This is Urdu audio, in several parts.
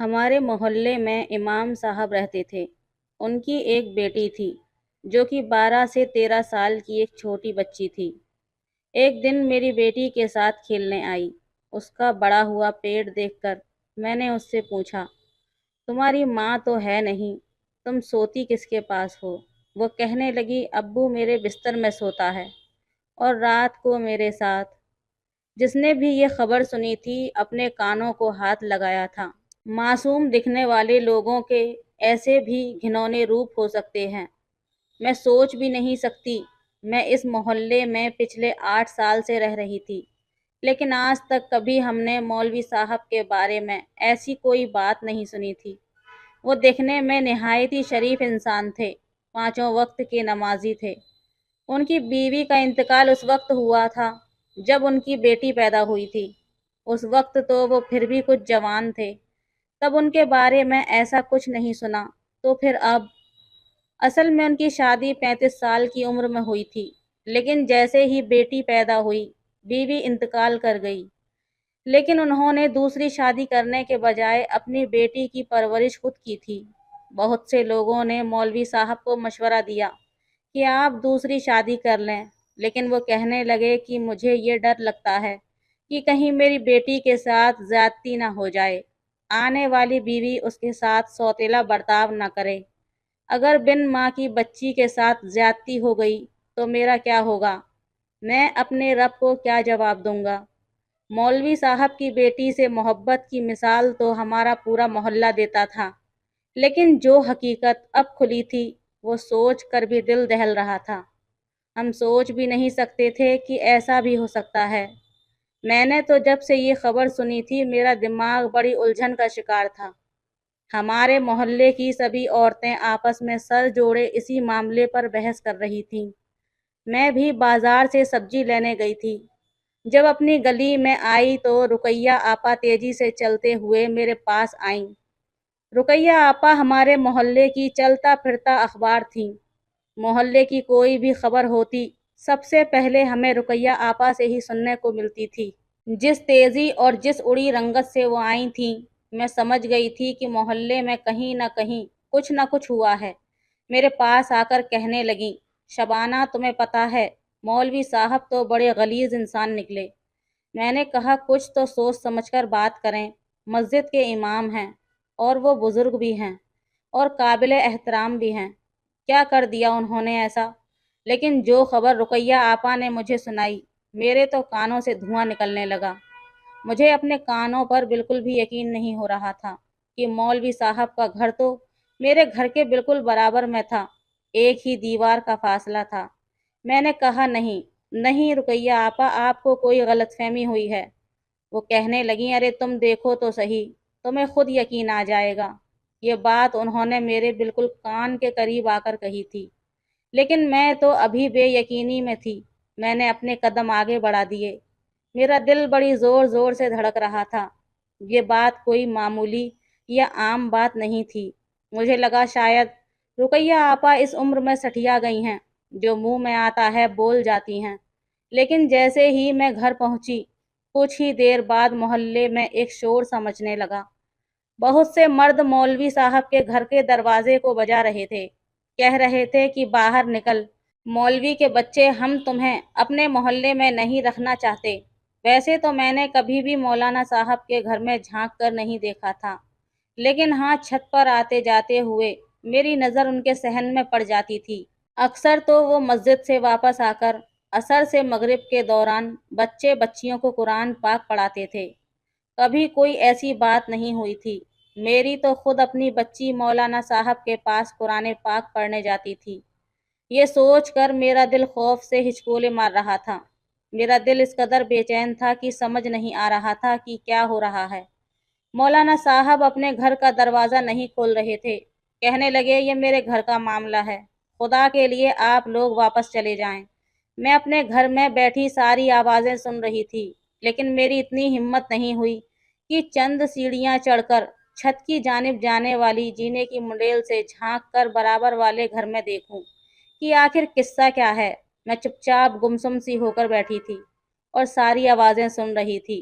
ہمارے محلے میں امام صاحب رہتے تھے۔ ان کی ایک بیٹی تھی جو کہ 12 سے 13 سال کی ایک چھوٹی بچی تھی۔ ایک دن میری بیٹی کے ساتھ کھیلنے آئی۔ اس کا بڑا ہوا پیٹ دیکھ کر میں نے اس سے پوچھا، تمہاری ماں تو ہے نہیں، تم سوتی کس کے پاس ہو؟ وہ کہنے لگی، ابو میرے بستر میں سوتا ہے اور رات کو میرے ساتھ۔ جس نے بھی یہ خبر سنی تھی اپنے کانوں کو ہاتھ لگایا تھا۔ معصوم دکھنے والے لوگوں کے ایسے بھی گھنونے روپ ہو سکتے ہیں، میں سوچ بھی نہیں سکتی۔ میں اس محلے میں پچھلے 8 سال سے رہ رہی تھی، لیکن آج تک کبھی ہم نے مولوی صاحب کے بارے میں ایسی کوئی بات نہیں سنی تھی۔ وہ دیکھنے میں نہایت ہی شریف انسان تھے، 5 وقت کے نمازی تھے۔ ان کی بیوی کا انتقال اس وقت ہوا تھا جب ان کی بیٹی پیدا ہوئی تھی۔ اس وقت تو وہ پھر بھی کچھ جوان تھے، تب ان کے بارے میں ایسا کچھ نہیں سنا، تو پھر اب؟ اصل میں ان کی شادی 35 سال کی عمر میں ہوئی تھی، لیکن جیسے ہی بیٹی پیدا ہوئی بیوی انتقال کر گئی۔ لیکن انہوں نے دوسری شادی کرنے کے بجائے اپنی بیٹی کی پرورش خود کی تھی۔ بہت سے لوگوں نے مولوی صاحب کو مشورہ دیا کہ آپ دوسری شادی کر لیں، لیکن وہ کہنے لگے کہ مجھے یہ ڈر لگتا ہے کہ کہیں میری بیٹی کے ساتھ زیادتی نہ ہو جائے، آنے والی بیوی اس کے ساتھ سوتیلا برتاؤ نہ کرے۔ اگر بن ماں کی بچی کے ساتھ زیادتی ہو گئی تو میرا کیا ہوگا؟ میں اپنے رب کو کیا جواب دوں گا؟ مولوی صاحب کی بیٹی سے محبت کی مثال تو ہمارا پورا محلہ دیتا تھا، لیکن جو حقیقت اب کھلی تھی وہ سوچ کر بھی دل دہل رہا تھا۔ ہم سوچ بھی نہیں سکتے تھے کہ ایسا بھی ہو سکتا ہے۔ میں نے تو جب سے یہ خبر سنی تھی میرا دماغ بڑی الجھن کا شکار تھا۔ ہمارے محلے کی سبھی عورتیں آپس میں سر جوڑے اسی معاملے پر بحث کر رہی تھیں۔ میں بھی بازار سے سبزی لینے گئی تھی۔ جب اپنی گلی میں آئی تو رقیہ آپا تیزی سے چلتے ہوئے میرے پاس آئیں۔ رقیہ آپا ہمارے محلے کی چلتا پھرتا اخبار تھیں۔ محلے کی کوئی بھی خبر ہوتی سب سے پہلے ہمیں رقیہ آپا سے ہی سننے کو ملتی تھی۔ جس تیزی اور جس اڑی رنگت سے وہ آئی تھیں، میں سمجھ گئی تھی کہ محلے میں کہیں نہ کچھ ہوا ہے۔ میرے پاس آ کر کہنے لگیں، شبانہ تمہیں پتہ ہے مولوی صاحب تو بڑے غلیظ انسان نکلے۔ میں نے کہا کچھ تو سوچ سمجھ کر بات کریں، مسجد کے امام ہیں اور وہ بزرگ بھی ہیں اور قابل احترام بھی ہیں، کیا کر دیا انہوں نے ایسا؟ لیکن جو خبر رقیہ آپا نے مجھے سنائی میرے تو کانوں سے دھواں نکلنے لگا۔ مجھے اپنے کانوں پر بالکل بھی یقین نہیں ہو رہا تھا کہ مولوی صاحب کا گھر تو میرے گھر کے بالکل برابر میں تھا، ایک ہی دیوار کا فاصلہ تھا۔ میں نے کہا نہیں رقیہ آپا، آپ کو کوئی غلط فہمی ہوئی ہے۔ وہ کہنے لگیں، ارے تم دیکھو تو صحیح، تمہیں خود یقین آ جائے گا۔ یہ بات انہوں نے میرے بالکل کان کے قریب آ کر کہی تھی، لیکن میں تو ابھی بے یقینی میں تھی۔ میں نے اپنے قدم آگے بڑھا دیے۔ میرا دل بڑی زور زور سے دھڑک رہا تھا۔ یہ بات کوئی معمولی یا عام بات نہیں تھی۔ مجھے لگا شاید رقیہ آپا اس عمر میں سٹھیا گئی ہیں، جو منہ میں آتا ہے بول جاتی ہیں۔ لیکن جیسے ہی میں گھر پہنچی کچھ ہی دیر بعد محلے میں ایک شور سا مچنے لگا۔ بہت سے مرد مولوی صاحب کے گھر کے دروازے کو بجا رہے تھے، کہہ رہے تھے کہ باہر نکل، مولوی کے بچے، ہم تمہیں اپنے محلے میں نہیں رکھنا چاہتے۔ ویسے تو میں نے کبھی بھی مولانا صاحب کے گھر میں جھانک کر نہیں دیکھا تھا، لیکن ہاں چھت پر آتے جاتے ہوئے میری نظر ان کے صحن میں پڑ جاتی تھی۔ اکثر تو وہ مسجد سے واپس آ کر عصر سے مغرب کے دوران بچے بچیوں کو قرآن پاک پڑھاتے تھے۔ کبھی کوئی ایسی بات نہیں ہوئی تھی۔ میری تو خود اپنی بچی مولانا صاحب کے پاس قرآن پاک پڑھنے جاتی تھی۔ یہ سوچ کر میرا دل خوف سے ہچکولے مار رہا تھا۔ میرا دل اس قدر بے چین تھا کہ سمجھ نہیں آ رہا تھا کہ کیا ہو رہا ہے۔ مولانا صاحب اپنے گھر کا دروازہ نہیں کھول رہے تھے۔ کہنے لگے، یہ میرے گھر کا معاملہ ہے، خدا کے لیے آپ لوگ واپس چلے جائیں۔ میں اپنے گھر میں بیٹھی ساری آوازیں سن رہی تھی، لیکن میری اتنی ہمت نہیں ہوئی کہ چند سیڑھیاں چڑھ کر چھت کی جانب جانے والی جینے کی منڈیل سے جھانک کر برابر والے گھر میں دیکھوں کہ آخر قصہ کیا ہے۔ میں چپ چاپ گمسم سی ہو کر بیٹھی تھی اور ساری آوازیں سن رہی تھی۔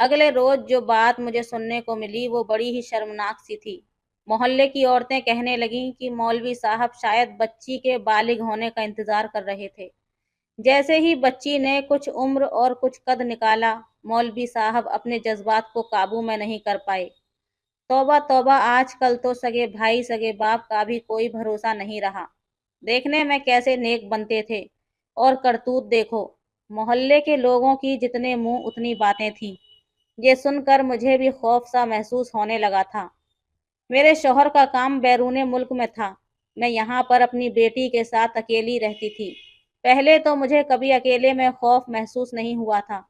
اگلے روز جو بات مجھے سننے کو ملی وہ بڑی ہی شرمناک سی تھی۔ محلے کی عورتیں کہنے لگیں کہ مولوی صاحب شاید بچی کے بالغ ہونے کا انتظار کر رہے تھے۔ جیسے ہی بچی نے کچھ عمر اور کچھ قد نکالا، مولوی صاحب اپنے جذبات کو قابو میں نہیں کر پائے۔ توبہ توبہ، آج کل تو سگے بھائی سگے باپ کا بھی کوئی بھروسہ نہیں رہا۔ دیکھنے میں کیسے نیک بنتے تھے اور کرتوت دیکھو۔ محلے کے لوگوں کی جتنے منہ اتنی باتیں تھیں۔ یہ سن کر مجھے بھی خوف سا محسوس ہونے لگا تھا۔ میرے شوہر کا کام بیرون ملک میں تھا، میں یہاں پر اپنی بیٹی کے ساتھ اکیلی رہتی تھی۔ پہلے تو مجھے کبھی اکیلے میں خوف محسوس نہیں ہوا تھا،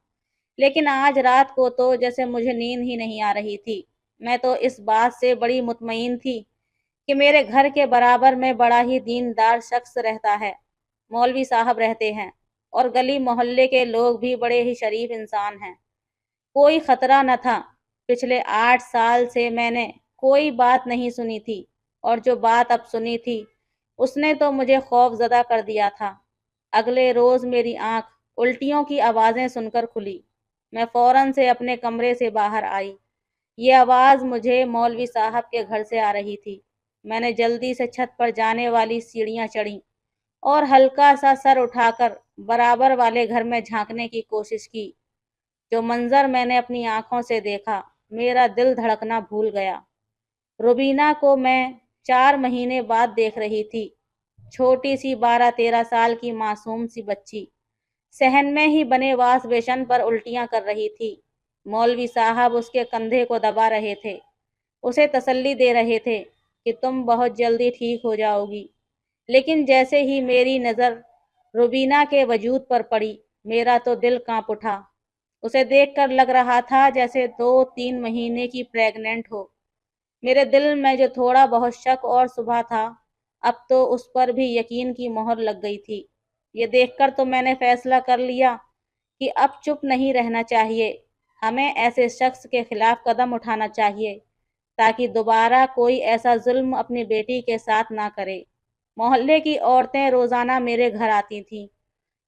لیکن آج رات کو تو جیسے مجھے نیند ہی نہیں آ رہی تھی۔ میں تو اس بات سے بڑی مطمئن تھی کہ میرے گھر کے برابر میں بڑا ہی دیندار شخص رہتا ہے، مولوی صاحب رہتے ہیں، اور گلی محلے کے لوگ بھی بڑے ہی شریف انسان ہیں۔ کوئی خطرہ نہ تھا۔ پچھلے 8 سال سے میں نے کوئی بات نہیں سنی تھی، اور جو بات اب سنی تھی اس نے تو مجھے خوف زدہ کر دیا تھا۔ اگلے روز میری آنکھ الٹیوں کی آوازیں سن کر کھلی۔ میں فوراً سے اپنے کمرے سے باہر آئی۔ یہ آواز مجھے مولوی صاحب کے گھر سے آ رہی تھی۔ میں نے جلدی سے چھت پر جانے والی سیڑھیاں چڑھیں اور ہلکا سا سر اٹھا کر برابر والے گھر میں جھانکنے کی کوشش کی۔ جو منظر میں نے اپنی آنکھوں سے دیکھا، میرا دل دھڑکنا بھول گیا۔ روبینہ کو میں 4 مہینے بعد دیکھ رہی تھی۔ چھوٹی سی 12-13 سال کی معصوم سی بچی صحن میں ہی بنے واش بیسن پر الٹیاں کر رہی تھی۔ مولوی صاحب اس کے کندھے کو دبا رہے تھے، اسے تسلی دے رہے تھے کہ تم بہت جلدی ٹھیک ہو جاؤ گی۔ لیکن جیسے ہی میری نظر روبینہ کے وجود پر پڑی، میرا تو دل کانپ اٹھا۔ اسے دیکھ کر لگ رہا تھا جیسے 2-3 مہینے کی پریگننٹ ہو۔ میرے دل میں جو تھوڑا بہت شک اور شبہ تھا، اب تو اس پر بھی یقین کی مہر لگ گئی تھی۔ یہ دیکھ کر تو میں نے فیصلہ کر لیا کہ اب چپ نہیں رہنا چاہیے، ہمیں ایسے شخص کے خلاف قدم اٹھانا چاہیے تاکہ دوبارہ کوئی ایسا ظلم اپنی بیٹی کے ساتھ نہ کرے۔ محلے کی عورتیں روزانہ میرے گھر آتی تھیں،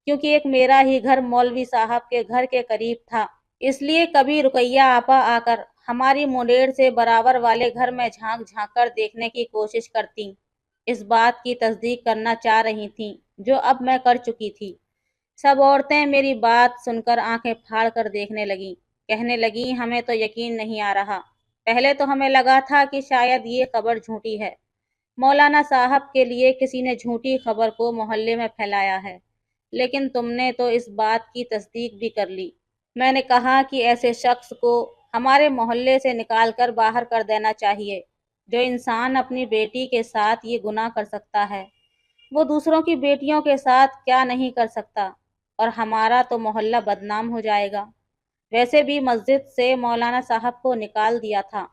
کیونکہ ایک میرا ہی گھر مولوی صاحب کے گھر کے قریب تھا، اس لیے کبھی رقیہ آپا آ کر ہماری منڈیر سے برابر والے گھر میں جھانک جھانک کر دیکھنے کی کوشش کرتیں، اس بات کی تصدیق کرنا چاہ رہی تھیں جو اب میں کر چکی تھی۔ سب عورتیں میری بات سن کر آنکھیں پھاڑ کر دیکھنے لگیں، کہنے لگیں ہمیں تو یقین نہیں آ رہا۔ پہلے تو ہمیں لگا تھا کہ شاید یہ خبر جھوٹی ہے، مولانا صاحب کے لیے کسی نے جھوٹی خبر کو محلے میں پھیلایا ہے، لیکن تم نے تو اس بات کی تصدیق بھی کر لی۔ میں نے کہا کہ ایسے شخص کو ہمارے محلے سے نکال کر باہر کر دینا چاہیے۔ جو انسان اپنی بیٹی کے ساتھ یہ گناہ کر سکتا ہے، وہ دوسروں کی بیٹیوں کے ساتھ کیا نہیں کر سکتا، اور ہمارا تو محلہ بدنام ہو جائے گا۔ ویسے بھی مسجد سے مولانا صاحب کو نکال دیا تھا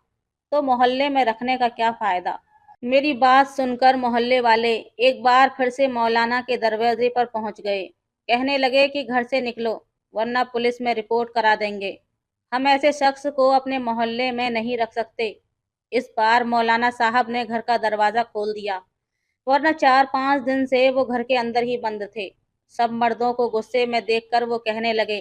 تو محلے میں رکھنے کا کیا فائدہ۔ میری بات سن کر محلے والے ایک بار پھر سے مولانا کے دروازے پر پہنچ گئے۔ کہنے لگے کہ گھر سے نکلو ورنہ پولیس میں رپورٹ کرا دیں گے، ہم ایسے شخص کو اپنے محلے میں نہیں رکھ سکتے۔ اس بار مولانا صاحب نے گھر کا دروازہ کھول دیا، ورنہ 4-5 دن سے وہ گھر کے اندر ہی بند تھے۔ سب مردوں کو غصے میں دیکھ کر وہ کہنے لگے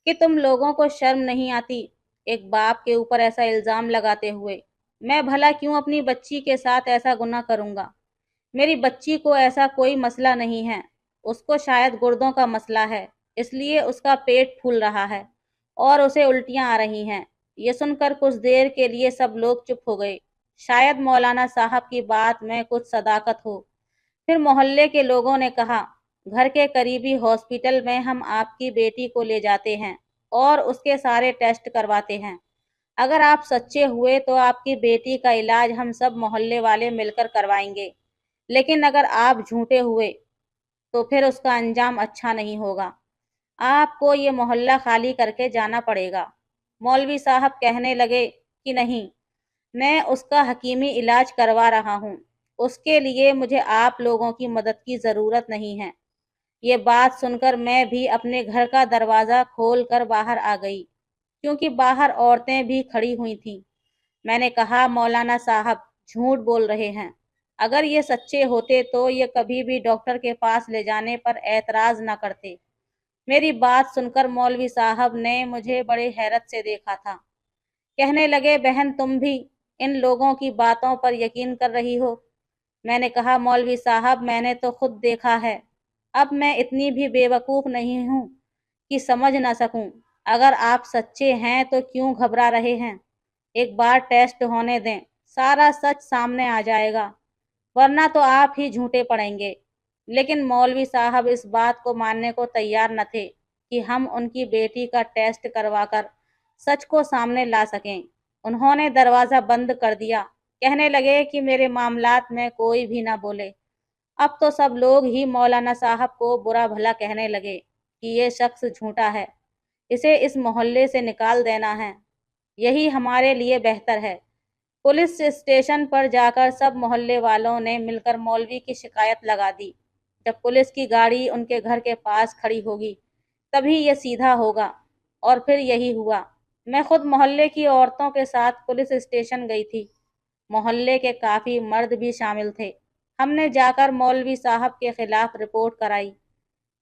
کہ تم لوگوں کو شرم نہیں آتی، ایک باپ کے اوپر ایسا الزام لگاتے ہوئے۔ میں بھلا کیوں اپنی بچی کے ساتھ ایسا گناہ کروں گا؟ میری بچی کو ایسا کوئی مسئلہ نہیں ہے، اس کو شاید گردوں کا مسئلہ ہے، اس لیے اس کا پیٹ پھول رہا ہے اور اسے الٹیاں آ رہی ہیں۔ یہ سن کر کچھ دیر کے لیے سب لوگ چپ ہو گئے، شاید مولانا صاحب کی بات میں کچھ صداقت ہو۔ پھر محلے کے لوگوں نے کہا، گھر کے قریبی ہاسپٹل میں ہم آپ کی بیٹی کو لے جاتے ہیں اور اس کے سارے ٹیسٹ کرواتے ہیں۔ اگر آپ سچے ہوئے تو آپ کی بیٹی کا علاج ہم سب محلے والے مل کر کروائیں گے، لیکن اگر آپ جھوٹے ہوئے تو پھر اس کا انجام اچھا نہیں ہوگا، آپ کو یہ محلہ خالی کر کے جانا پڑے گا۔ مولوی صاحب کہنے لگے کہ نہیں، میں اس کا حکیمی علاج کروا رہا ہوں، اس کے لیے مجھے آپ لوگوں کی مدد کی ضرورت نہیں ہے۔ یہ بات سن کر میں بھی اپنے گھر کا دروازہ کھول کر باہر آ گئی، کیونکہ باہر عورتیں بھی کھڑی ہوئی تھیں۔ میں نے کہا، مولانا صاحب جھوٹ بول رہے ہیں، اگر یہ سچے ہوتے تو یہ کبھی بھی ڈاکٹر کے پاس لے جانے پر اعتراض نہ کرتے۔ میری بات سن کر مولوی صاحب نے مجھے بڑی حیرت سے دیکھا تھا۔ کہنے لگے، بہن تم بھی ان لوگوں کی باتوں پر یقین کر رہی ہو؟ میں نے کہا، مولوی صاحب میں نے تو خود دیکھا ہے، اب میں اتنی بھی بے وقوف نہیں ہوں کہ سمجھ نہ سکوں۔ اگر آپ سچے ہیں تو کیوں گھبرا رہے ہیں؟ ایک بار ٹیسٹ ہونے دیں، سارا سچ سامنے آ جائے گا، ورنہ تو آپ ہی جھوٹے پڑیں گے۔ لیکن مولوی صاحب اس بات کو ماننے کو تیار نہ تھے کہ ہم ان کی بیٹی کا ٹیسٹ کروا کر سچ کو سامنے لا سکیں۔ انہوں نے دروازہ بند کر دیا، کہنے لگے کہ میرے معاملات میں کوئی بھی نہ بولے۔ اب تو سب لوگ ہی مولانا صاحب کو برا بھلا کہنے لگے کہ یہ شخص جھوٹا ہے، اسے اس محلے سے نکال دینا ہے، یہی ہمارے لیے بہتر ہے۔ پولیس اسٹیشن پر جا کر سب محلے والوں نے مل کر مولوی کی شکایت لگا دی۔ جب پولیس کی گاڑی ان کے گھر کے پاس کھڑی ہوگی تبھی یہ سیدھا ہوگا، اور پھر یہی ہوا۔ میں خود محلے کی عورتوں کے ساتھ پولیس اسٹیشن گئی تھی، محلے کے کافی مرد بھی شامل تھے۔ ہم نے جا کر مولوی صاحب کے خلاف رپورٹ کرائی،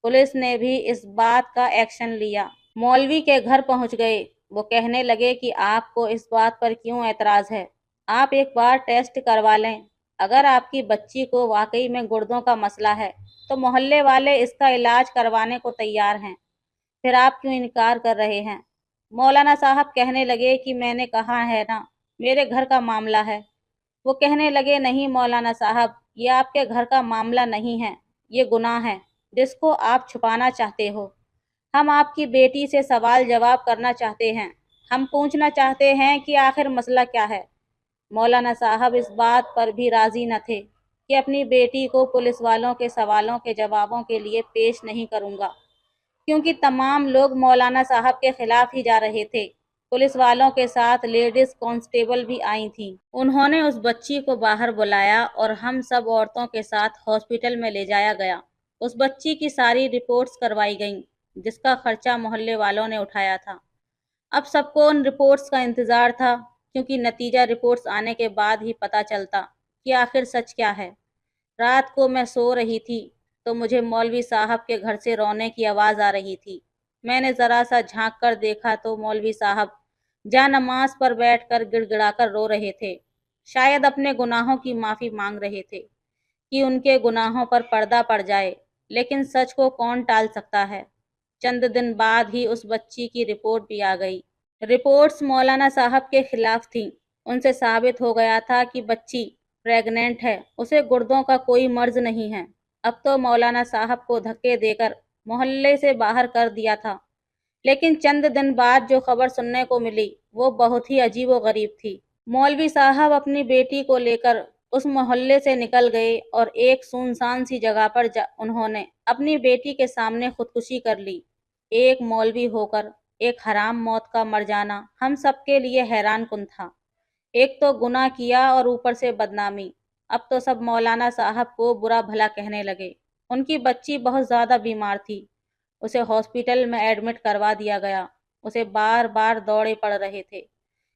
پولیس نے بھی اس بات کا ایکشن لیا۔ مولوی کے گھر پہنچ گئے، وہ کہنے لگے کہ آپ کو اس بات پر کیوں اعتراض ہے؟ آپ ایک بار ٹیسٹ کروا لیں، اگر آپ کی بچی کو واقعی میں گردوں کا مسئلہ ہے تو محلے والے اس کا علاج کروانے کو تیار ہیں، پھر آپ کیوں انکار کر رہے ہیں؟ مولانا صاحب کہنے لگے کہ میں نے کہا ہے نا، میرے گھر کا معاملہ ہے۔ وہ کہنے لگے، نہیں مولانا صاحب، یہ آپ کے گھر کا معاملہ نہیں ہے، یہ گناہ ہے جس کو آپ چھپانا چاہتے ہو۔ ہم آپ کی بیٹی سے سوال جواب کرنا چاہتے ہیں، ہم پوچھنا چاہتے ہیں کہ آخر مسئلہ کیا ہے۔ مولانا صاحب اس بات پر بھی راضی نہ تھے کہ اپنی بیٹی کو پولیس والوں کے سوالوں کے جوابوں کے لیے پیش نہیں کروں گا، کیونکہ تمام لوگ مولانا صاحب کے خلاف ہی جا رہے تھے۔ پولیس والوں کے ساتھ لیڈیز کانسٹیبل بھی آئی تھیں۔ انہوں نے اس بچی کو باہر بلایا اور ہم سب عورتوں کے ساتھ ہاسپٹل میں لے جایا گیا۔ اس بچی کی ساری رپورٹس کروائی گئیں، جس کا خرچہ محلے والوں نے اٹھایا تھا۔ اب سب کو ان رپورٹس کا انتظار تھا، کیونکہ نتیجہ رپورٹس آنے کے بعد ہی پتہ چلتا کہ آخر سچ کیا ہے۔ رات کو میں سو رہی تھی تو مجھے مولوی صاحب کے گھر سے رونے کی آواز آ رہی تھی۔ میں نے ذرا سا جھانک کر دیکھا تو مولوی صاحب جا نماز پر بیٹھ کر گڑ گڑا کر رو رہے تھے، شاید اپنے گناہوں کی معافی مانگ رہے تھے کہ ان کے گناہوں پر پردہ پڑ جائے، لیکن سچ کو کون ٹال سکتا ہے۔ چند دن بعد ہی اس بچی کی رپورٹ بھی آ گئی۔ رپورٹس مولانا صاحب کے خلاف تھیں، ان سے ثابت ہو گیا تھا کہ بچی پریگننٹ ہے، اسے گردوں کا کوئی مرض نہیں ہے۔ اب تو مولانا صاحب کو دھکے دے کر محلے سے باہر کر دیا تھا، لیکن چند دن بعد جو خبر سننے کو ملی وہ بہت ہی عجیب و غریب تھی۔ مولوی صاحب اپنی بیٹی کو لے کر اس محلے سے نکل گئے اور ایک سنسان سی جگہ پر انہوں نے اپنی بیٹی کے سامنے خودکشی کر لی۔ ایک مولوی ہو کر ایک حرام موت کا مر جانا ہم سب کے لیے حیران کن تھا۔ ایک تو گناہ کیا اور اوپر سے بدنامی۔ اب تو سب مولانا صاحب کو برا بھلا کہنے لگے۔ ان کی بچی بہت زیادہ بیمار تھی، اسے ہاسپٹل میں ایڈمٹ کروا دیا گیا، اسے بار بار دوڑے پڑ رہے تھے،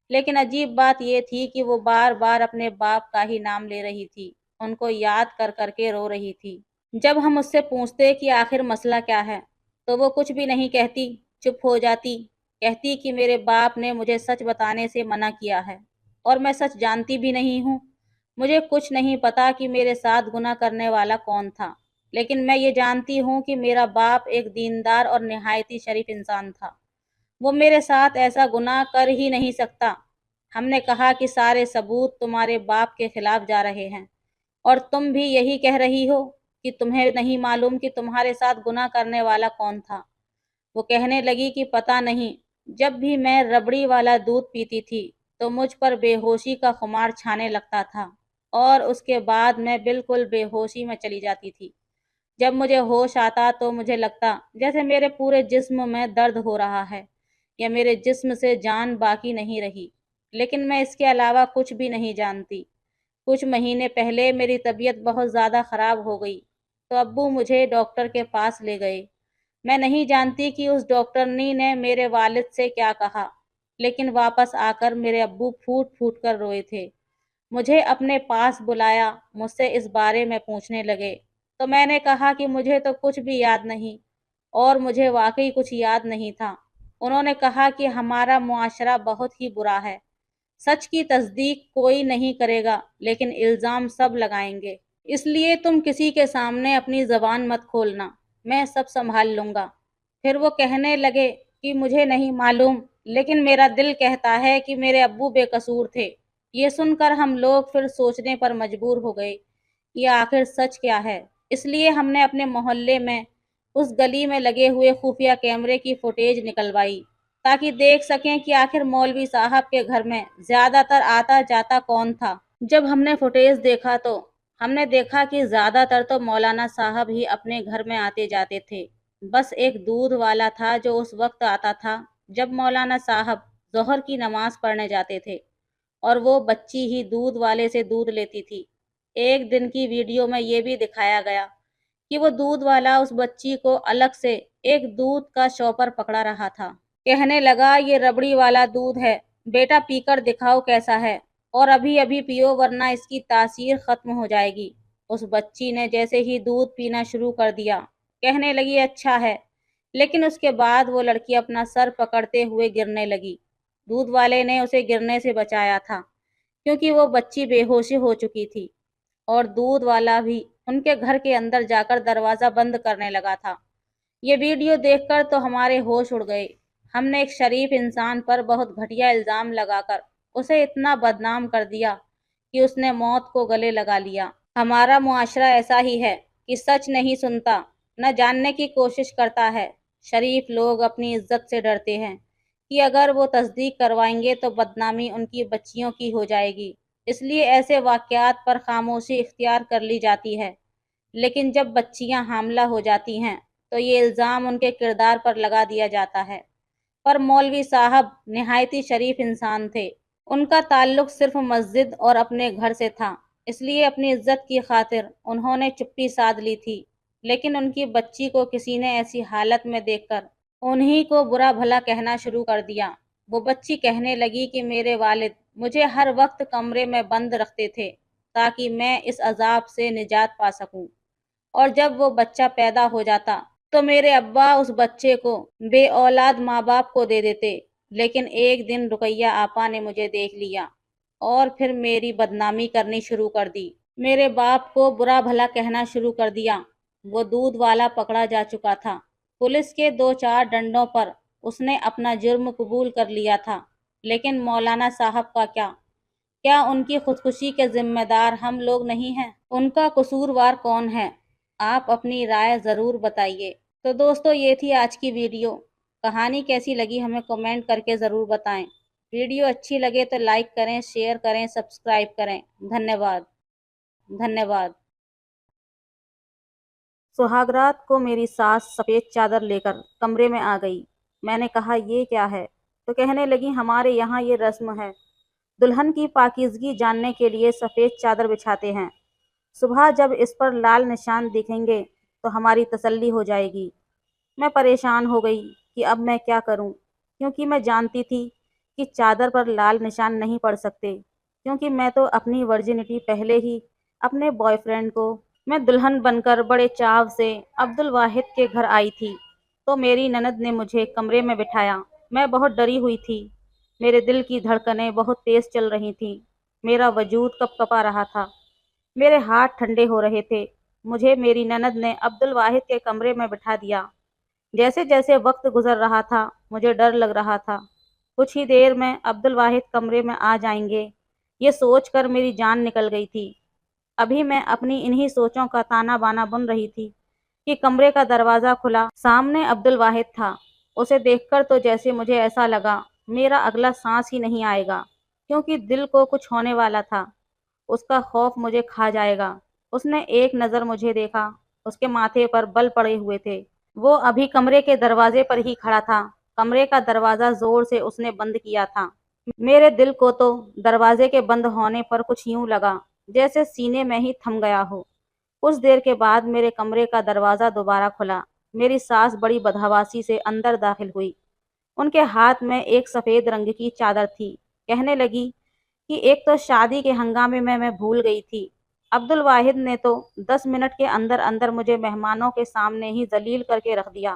لیکن عجیب بات یہ تھی کہ وہ بار بار اپنے باپ کا ہی نام لے رہی تھی، ان کو یاد کر کر کے رو رہی تھی۔ جب ہم اس سے پوچھتے کہ آخر مسئلہ کیا ہے تو وہ کچھ بھی نہیں کہتی، چپ ہو جاتی، کہتی کہ میرے باپ نے مجھے سچ بتانے سے منع کیا ہے اور میں سچ جانتی بھی نہیں ہوں۔ مجھے کچھ نہیں پتا کہ میرے ساتھ گناہ کرنے والا کون تھا، لیکن میں یہ جانتی ہوں کہ میرا باپ ایک دیندار اور نہایت ہی شریف انسان تھا، وہ میرے ساتھ ایسا گناہ کر ہی نہیں سکتا۔ ہم نے کہا کہ سارے ثبوت تمہارے باپ کے خلاف جا رہے ہیں، اور تم بھی یہی کہہ رہی ہو کہ تمہیں نہیں معلوم کہ تمہارے ساتھ گناہ کرنے والا کون تھا۔ وہ کہنے لگی کہ پتہ نہیں، جب بھی میں ربڑی والا دودھ پیتی تھی تو مجھ پر بے ہوشی کا خمار چھانے لگتا تھا، اور اس کے بعد میں بالکل بے ہوشی میں چلی جاتی تھی۔ جب مجھے ہوش آتا تو مجھے لگتا جیسے میرے پورے جسم میں درد ہو رہا ہے یا میرے جسم سے جان باقی نہیں رہی، لیکن میں اس کے علاوہ کچھ بھی نہیں جانتی۔ کچھ مہینے پہلے میری طبیعت بہت زیادہ خراب ہو گئی تو ابو مجھے ڈاکٹر کے پاس لے گئے۔ میں نہیں جانتی کہ اس ڈاکٹرنی نے میرے والد سے کیا کہا، لیکن واپس آ کر میرے ابو پھوٹ پھوٹ کر روئے تھے۔ مجھے اپنے پاس بلایا، مجھ سے اس بارے میں پوچھنے لگے، تو میں نے کہا کہ مجھے تو کچھ بھی یاد نہیں، اور مجھے واقعی کچھ یاد نہیں تھا۔ انہوں نے کہا کہ ہمارا معاشرہ بہت ہی برا ہے، سچ کی تصدیق کوئی نہیں کرے گا لیکن الزام سب لگائیں گے، اس لیے تم کسی کے سامنے اپنی زبان مت کھولنا، میں سب سنبھال لوں گا۔ پھر وہ کہنے لگے کہ مجھے نہیں معلوم، لیکن میرا دل کہتا ہے کہ میرے ابو بے قصور تھے۔ یہ سن کر ہم لوگ پھر سوچنے پر مجبور ہو گئے کہ آخر سچ کیا ہے۔ اس لیے ہم نے اپنے محلے میں اس گلی میں لگے ہوئے خفیہ کیمرے کی فوٹیج نکلوائی تاکہ دیکھ سکیں کہ آخر مولوی صاحب کے گھر میں زیادہ تر آتا جاتا کون تھا۔ جب ہم نے فوٹیج دیکھا تو ہم نے دیکھا کہ زیادہ تر تو مولانا صاحب ہی اپنے گھر میں آتے جاتے تھے۔ بس ایک دودھ والا تھا جو اس وقت آتا تھا جب مولانا صاحب ظہر کی نماز پڑھنے جاتے تھے، اور وہ بچی ہی دودھ والے سے دودھ لیتی تھی۔ ایک دن کی ویڈیو میں یہ بھی دکھایا گیا کہ وہ دودھ والا اس بچی کو الگ سے ایک دودھ کا شاپر پکڑا رہا تھا۔ کہنے لگا یہ ربڑی والا دودھ ہے، بیٹا پی کر دکھاؤ کیسا ہے، اور ابھی ابھی پیو ورنہ اس کی تاثیر ختم ہو جائے گی۔ اس بچی نے جیسے ہی دودھ پینا شروع کر دیا کہنے لگی اچھا ہے، لیکن اس کے بعد وہ لڑکی اپنا سر پکڑتے ہوئے گرنے لگی۔ دودھ والے نے اسے گرنے سے بچایا تھا کیونکہ وہ بچی بے ہوش ہو چکی تھی، اور دودھ والا بھی ان کے گھر کے اندر جا کر دروازہ بند کرنے لگا تھا۔ یہ ویڈیو دیکھ کر تو ہمارے ہوش اڑ گئے۔ ہم نے ایک شریف انسان پر بہت گھٹیا الزام لگا کر اسے اتنا بدنام کر دیا کہ اس نے موت کو گلے لگا لیا۔ ہمارا معاشرہ ایسا ہی ہے کہ سچ نہیں سنتا، نہ جاننے کی کوشش کرتا ہے۔ شریف لوگ اپنی عزت سے ڈرتے ہیں کہ اگر وہ تصدیق کروائیں گے تو بدنامی ان کی بچیوں کی ہو جائے گی، اس لیے ایسے واقعات پر خاموشی اختیار کر لی جاتی ہے۔ لیکن جب بچیاں حاملہ ہو جاتی ہیں تو یہ الزام ان کے کردار پر لگا دیا جاتا ہے۔ پر مولوی صاحب نہایتی شریف انسان تھے، ان کا تعلق صرف مسجد اور اپنے گھر سے تھا، اس لیے اپنی عزت کی خاطر انہوں نے چپی سادھ لی تھی۔ لیکن ان کی بچی کو کسی نے ایسی حالت میں دیکھ کر انہی کو برا بھلا کہنا شروع کر دیا۔ وہ بچی کہنے لگی کہ میرے والد مجھے ہر وقت کمرے میں بند رکھتے تھے تاکہ میں اس عذاب سے نجات پا سکوں، اور جب وہ بچہ پیدا ہو جاتا تو میرے ابا اس بچے کو بے اولاد ماں باپ کو دے دیتے۔ لیکن ایک دن رقیہ آپا نے مجھے دیکھ لیا اور پھر میری بدنامی کرنی شروع کر دی، میرے باپ کو برا بھلا کہنا شروع کر دیا۔ وہ دودھ والا پکڑا جا چکا تھا، پولیس کے 2-4 ڈنڈوں پر اس نے اپنا جرم قبول کر لیا تھا۔ لیکن مولانا صاحب کا کیا ان کی خودکشی کے ذمہ دار ہم لوگ نہیں ہیں؟ ان کا قصوروار کون ہے؟ آپ اپنی رائے ضرور بتائیے۔ تو دوستو یہ تھی آج کی ویڈیو۔ کہانی کیسی لگی ہمیں کمنٹ کر کے ضرور بتائیں۔ ویڈیو اچھی لگے تو لائک کریں، شیئر کریں، سبسکرائب کریں۔ دھنیہ واد۔ سہاگ رات کو میری ساس سفید چادر لے کر کمرے میں آ گئی۔ میں نے کہا یہ کیا ہے؟ تو کہنے لگی ہمارے یہاں یہ رسم ہے، دلہن کی پاکیزگی جاننے کے لیے سفید چادر بچھاتے ہیں، صبح جب اس پر لال نشان دکھیں گے تو ہماری تسلی ہو جائے گی۔ میں پریشان ہو گئی کہ اب میں کیا کروں، کیونکہ میں جانتی تھی کہ چادر پر لال نشان نہیں پڑ سکتے، کیونکہ میں تو اپنی ورجنٹی پہلے ہی اپنے بوائے فرینڈ کو میں دلہن بن کر بڑے چاو سے عبد الواحد کے گھر آئی تھی۔ تو میری نند نے مجھے کمرے میں بٹھایا۔ میں بہت ڈری ہوئی تھی، میرے دل کی دھڑکنیں بہت تیز چل رہی تھیں، میرا وجود کپ کپا رہا تھا، میرے ہاتھ ٹھنڈے ہو رہے تھے۔ مجھے میری نند نے عبد الواحد کے کمرے میں بٹھا دیا۔ جیسے جیسے وقت گزر رہا تھا مجھے ڈر لگ رہا تھا، کچھ ہی دیر میں عبد الواحد کمرے میں آ جائیں گے، یہ سوچ کر میری جان نکل گئی تھی۔ ابھی میں اپنی انہی سوچوں کا تانا بانا بن رہی تھی کہ کمرے کا دروازہ کھلا، سامنے عبد الواحد تھا۔ اسے دیکھ کر تو جیسے مجھے ایسا لگا میرا اگلا سانس ہی نہیں آئے گا، کیونکہ دل کو کچھ ہونے والا تھا، اس کا خوف مجھے کھا جائے گا۔ اس نے ایک نظر مجھے دیکھا، اس کے ماتھے پر بل پڑے ہوئے تھے، وہ ابھی کمرے کے دروازے پر ہی کھڑا تھا۔ کمرے کا دروازہ زور سے اس نے بند کیا تھا۔ میرے دل کو تو دروازے کے بند ہونے پر کچھ یوں لگا جیسے سینے میں ہی تھم گیا ہو۔ کچھ دیر کے بعد میرے کمرے کا دروازہ دوبارہ کھلا۔ میری ساس بڑی بدحواسی سے اندر داخل ہوئی۔ ان کے ہاتھ میں ایک سفید رنگ کی چادر تھی۔ کہنے لگی کہ ایک تو شادی کے ہنگامے میں بھول گئی تھی، عبد الواحد نے تو 10 منٹ کے اندر اندر مجھے مہمانوں کے سامنے ہی ذلیل کر کے رکھ دیا۔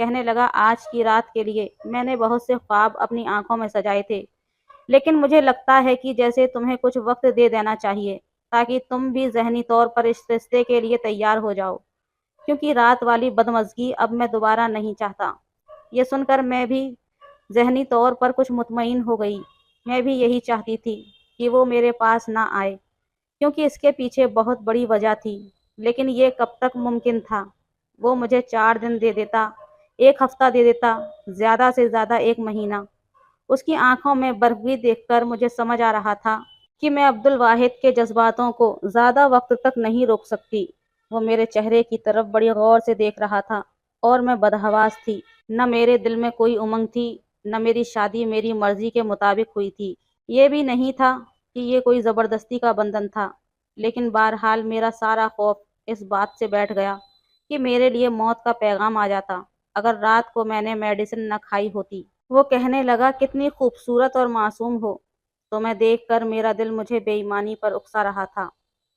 کہنے لگا آج کی رات کے لیے میں نے بہت سے خواب اپنی آنکھوں میں سجائے تھے، لیکن مجھے لگتا ہے کہ جیسے تمہیں کچھ وقت دے دینا چاہیے تاکہ تم بھی ذہنی طور پر اس رشتے کے لیے تیار ہو جاؤ، کیونکہ رات والی بدمزگی اب میں دوبارہ نہیں چاہتا۔ یہ سن کر میں بھی ذہنی طور پر کچھ مطمئن ہو گئی۔ میں بھی یہی چاہتی تھی کہ وہ میرے پاس نہ آئے، کیونکہ اس کے پیچھے بہت بڑی وجہ تھی، لیکن یہ کب تک ممکن تھا؟ وہ مجھے 4 دن دے دیتا، 1 ہفتہ دے دیتا، زیادہ سے زیادہ 1 مہینہ۔ اس کی آنکھوں میں برفی دیکھ کر مجھے سمجھ آ رہا تھا کہ میں عبد الواحد کے جذباتوں کو زیادہ وقت تک نہیں روک سکتی۔ وہ میرے چہرے کی طرف بڑی غور سے دیکھ رہا تھا اور میں بدحواس تھی۔ نہ میرے دل میں کوئی امنگ تھی، نہ میری شادی میری مرضی کے مطابق ہوئی تھی۔ یہ بھی نہیں تھا کہ یہ کوئی زبردستی کا بندھن تھا، لیکن بہرحال میرا سارا خوف اس بات سے بیٹھ گیا کہ میرے لیے موت کا پیغام آ جاتا اگر رات کو میں نے میڈیسن نہ کھائی ہوتی۔ وہ کہنے لگا کتنی خوبصورت اور معصوم ہو، تمہیں دیکھ کر میرا دل مجھے بے ایمانی پر اکسا رہا تھا،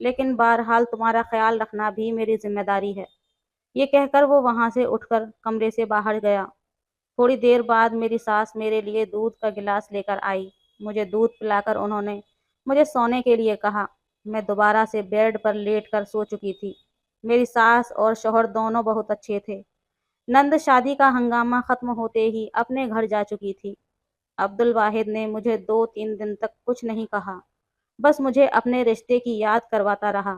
لیکن بہرحال تمہارا خیال رکھنا بھی میری ذمہ داری ہے۔ یہ کہہ کر وہ وہاں سے اٹھ کر کمرے سے باہر گیا۔ تھوڑی دیر بعد میری ساس میرے لیے دودھ کا گلاس لے کر آئی۔ مجھے دودھ پلا کر انہوں نے مجھے سونے کے لیے کہا۔ میں دوبارہ سے بیڈ پر لیٹ کر سو چکی تھی۔ میری ساس اور شوہر دونوں بہت اچھے تھے۔ نند شادی کا ہنگامہ ختم ہوتے ہی اپنے گھر جا چکی تھی۔ عبد الواحد نے مجھے 2-3 دن تک کچھ نہیں کہا، بس مجھے اپنے رشتے کی یاد کرواتا رہا،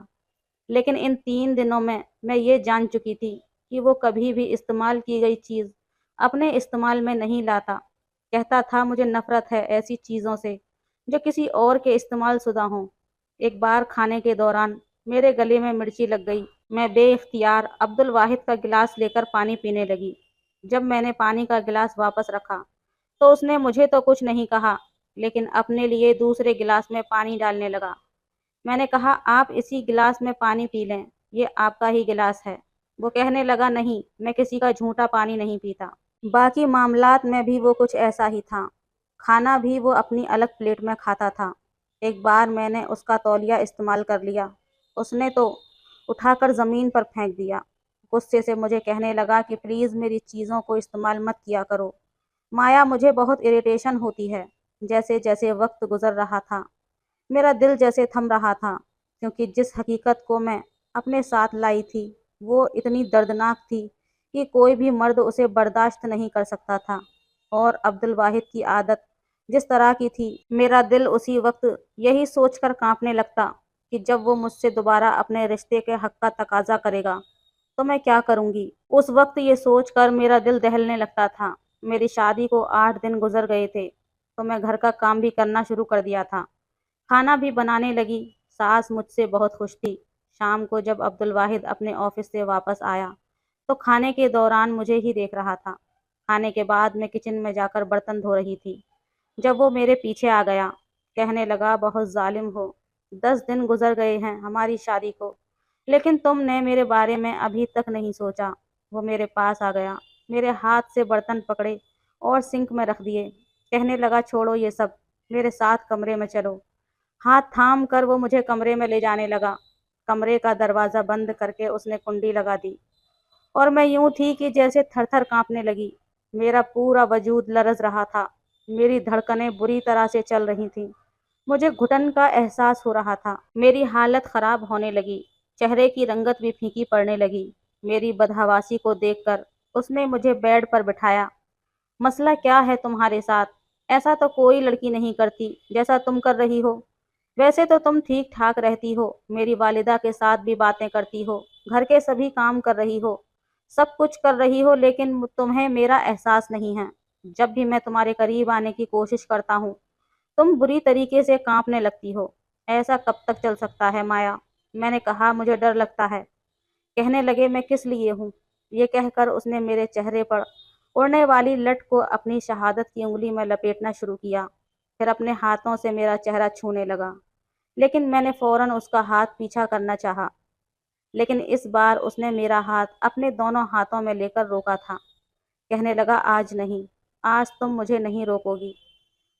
لیکن ان 3 دنوں میں یہ جان چکی تھی کہ وہ کبھی بھی استعمال کی گئی چیز اپنے استعمال میں نہیں لاتا۔ کہتا تھا مجھے نفرت ہے ایسی چیزوں سے جو کسی اور کے استعمال شدہ ہوں۔ ایک بار کھانے کے دوران میرے گلے میں مرچی لگ گئی۔ میں بے اختیار عبد الواحد کا گلاس لے کر پانی پینے لگی۔ جب میں نے پانی کا گلاس واپس رکھا تو اس نے مجھے تو کچھ نہیں کہا، لیکن اپنے لیے دوسرے گلاس میں پانی ڈالنے لگا۔ میں نے کہا آپ اسی گلاس میں پانی پی لیں، یہ آپ کا ہی گلاس ہے۔ وہ کہنے لگا نہیں، میں کسی کا جھوٹا پانی نہیں پیتا۔ باقی معاملات میں بھی وہ کچھ ایسا ہی تھا۔ کھانا بھی وہ اپنی الگ پلیٹ میں کھاتا تھا۔ ایک بار میں نے اس کا تولیہ استعمال کر لیا، اس نے تو اٹھا کر زمین پر پھینک دیا۔ غصے سے مجھے کہنے لگا کہ پلیز میری چیزوں کو استعمال مت کیا کرو مایا، مجھے بہت اریٹیشن ہوتی ہے۔ جیسے جیسے وقت گزر رہا تھا میرا دل جیسے تھم رہا تھا، کیونکہ جس حقیقت کو میں اپنے ساتھ لائی تھی وہ اتنی دردناک تھی کہ کوئی بھی مرد اسے برداشت نہیں کر سکتا تھا، اور عبد الواحد کی عادت جس طرح کی تھی میرا دل اسی وقت یہی سوچ کر کانپنے لگتا کہ جب وہ مجھ سے دوبارہ اپنے رشتے کے حق کا تقاضا کرے گا تو میں کیا کروں گی۔ اس وقت یہ سوچ کر میرا دل دہلنے لگتا تھا۔ میری شادی کو 8 دن گزر گئے تھے تو میں گھر کا کام بھی کرنا شروع کر دیا تھا، کھانا بھی بنانے لگی۔ ساس مجھ سے بہت خوش تھی۔ شام کو جب عبد الواحد اپنے آفس سے واپس آیا تو کھانے کے دوران مجھے ہی دیکھ رہا تھا۔ کھانے کے بعد میں کچن میں جا کر برتن دھو رہی تھی جب وہ میرے پیچھے آ گیا۔ کہنے لگا بہت ظالم ہو، 10 دن گزر گئے ہیں ہماری شادی کو، لیکن تم نے میرے بارے میں ابھی تک نہیں سوچا۔ وہ میرے پاس آ گیا، میرے ہاتھ سے برتن پکڑے اور سنک میں رکھ دیے۔ کہنے لگا چھوڑو یہ سب، میرے ساتھ کمرے میں چلو۔ ہاتھ تھام کر وہ مجھے کمرے میں لے جانے لگا۔ کمرے کا دروازہ بند کر کے اس نے کنڈی لگا دی اور میں یوں تھی کہ جیسے تھر تھر کانپنے لگی۔ میرا پورا وجود لرز رہا تھا، میری دھڑکنیں بری طرح سے چل رہی تھیں، مجھے گھٹن کا احساس ہو رہا تھا، میری حالت خراب ہونے لگی، چہرے کی رنگت بھی پھیکی پڑنے لگی۔ میری بدحواسی کو دیکھ کر اس نے مجھے بیڈ پر بٹھایا۔ مسئلہ کیا ہے تمہارے ساتھ؟ ایسا تو کوئی لڑکی نہیں کرتی جیسا تم کر رہی ہو۔ ویسے تو تم ٹھیک ٹھاک رہتی ہو، میری والدہ کے ساتھ بھی باتیں کرتی ہو، گھر کے سبھی کام کر رہی ہو، سب کچھ کر رہی ہو، لیکن تمہیں میرا احساس نہیں ہے۔ جب بھی میں تمہارے قریب آنے کی کوشش کرتا ہوں تم بری طریقے سے کانپنے لگتی ہو۔ ایسا کب تک چل سکتا ہے مایا؟ میں نے کہا مجھے ڈر لگتا ہے۔ کہنے لگے میں کس لیے ہوں؟ یہ کہہ کر اس نے میرے چہرے پر اڑنے والی لٹ کو اپنی شہادت کی انگلی میں لپیٹنا شروع کیا، پھر اپنے ہاتھوں سے میرا چہرہ چھونے لگا، لیکن میں نے فوراً اس کا ہاتھ پیچھا کرنا چاہا، لیکن اس بار اس نے میرا ہاتھ اپنے دونوں ہاتھوں میں لے کر روکا تھا۔ کہنے لگا آج نہیں، آج تم مجھے نہیں روکو گی،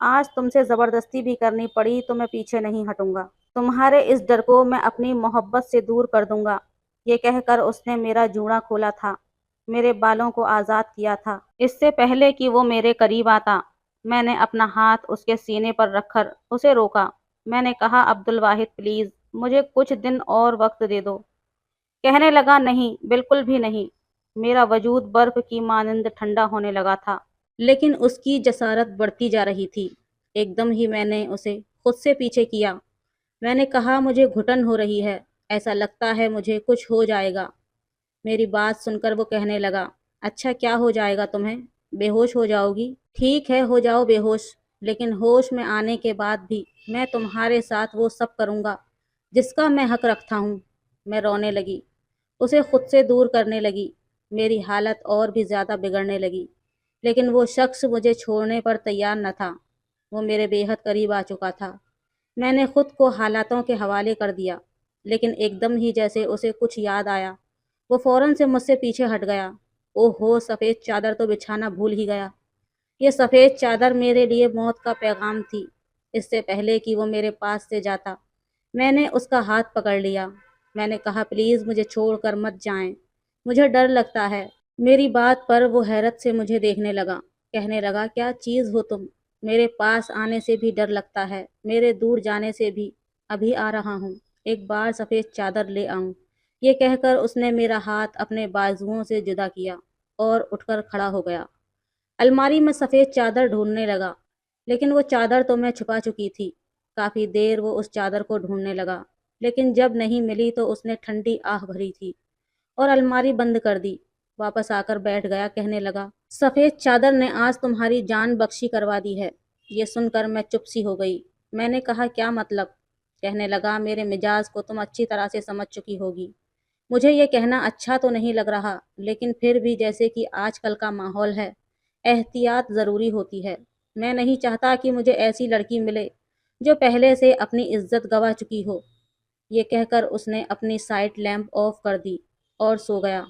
آج تم سے زبردستی بھی کرنی پڑی تو میں پیچھے نہیں ہٹوں گا، تمہارے اس ڈر کو میں اپنی محبت سے دور کر دوں گا۔ یہ کہہ کر اس نے میرا جوڑا کھولا تھا، میرے بالوں کو آزاد کیا تھا۔ اس سے پہلے کہ وہ میرے قریب آتا، میں نے اپنا ہاتھ اس کے سینے پر رکھ کر اسے روکا۔ میں نے کہا، عبد الواحد پلیز مجھے کچھ دن اور وقت دے دو۔ کہنے لگا، نہیں، بالکل بھی نہیں۔ میرا وجود برف کی مانند ٹھنڈا ہونے لگا تھا، لیکن اس کی جسارت بڑھتی جا رہی تھی۔ ایک دم ہی میں نے اسے خود سے پیچھے کیا۔ میں نے کہا، مجھے گھٹن ہو رہی ہے، ایسا لگتا ہے مجھے کچھ ہو جائے گا۔ میری بات سن کر وہ کہنے لگا، اچھا کیا ہو جائے گا تمہیں؟ بے ہوش ہو جاؤ گی؟ ٹھیک ہے، ہو جاؤ بے ہوش، لیکن ہوش میں آنے کے بعد بھی میں تمہارے ساتھ وہ سب کروں گا جس کا میں حق رکھتا ہوں۔ میں رونے لگی، اسے خود سے دور کرنے لگی۔ میری حالت اور بھی زیادہ بگڑنے لگی، لیکن وہ شخص مجھے چھوڑنے پر تیار نہ تھا۔ وہ میرے بے حد قریب آ چکا تھا۔ میں نے خود کو حالاتوں کے حوالے کر دیا، لیکن ایک دم ہی جیسے اسے کچھ یاد آیا، وہ فوراً سے مجھ سے پیچھے ہٹ گیا۔ اوہ ہو، سفید چادر تو بچھانا بھول ہی گیا۔ یہ سفید چادر میرے لیے موت کا پیغام تھی۔ اس سے پہلے کہ وہ میرے پاس سے جاتا، میں نے اس کا ہاتھ پکڑ لیا۔ میں نے کہا، پلیز مجھے چھوڑ کر مت جائیں، مجھے ڈر لگتا ہے۔ میری بات پر وہ حیرت سے مجھے دیکھنے لگا، کہنے لگا، کیا چیز ہو تم؟ میرے پاس آنے سے بھی ڈر لگتا ہے، میرے دور جانے سے بھی۔ ابھی آ رہا ہوں، ایک بار سفید چادر لے آؤں۔ یہ کہہ کر اس نے میرا ہاتھ اپنے بازوؤں سے جدا کیا اور اٹھ کر کھڑا ہو گیا۔ الماری میں سفید چادر ڈھونڈنے لگا، لیکن وہ چادر تو میں چھپا چکی تھی۔ کافی دیر وہ اس چادر کو ڈھونڈنے لگا، لیکن جب نہیں ملی تو اس نے ٹھنڈی آہ بھری تھی اور الماری بند کر دی۔ واپس آ کر بیٹھ گیا، کہنے لگا، سفید چادر نے آج تمہاری جان بخشی کروا دی ہے۔ یہ سن کر میں چپ سی ہو گئی۔ میں نے کہا، کیا مطلب؟ کہنے لگا، میرے مزاج کو تم اچھی طرح سے سمجھ چکی ہوگی۔ مجھے یہ کہنا اچھا تو نہیں لگ رہا، لیکن پھر بھی جیسے کہ آج کل کا ماحول ہے، احتیاط ضروری ہوتی ہے۔ میں نہیں چاہتا کہ مجھے ایسی لڑکی ملے جو پہلے سے اپنی عزت گنوا چکی ہو۔ یہ کہہ کر اس نے اپنی سائٹ لیمپ آف کر دی اور سو گیا،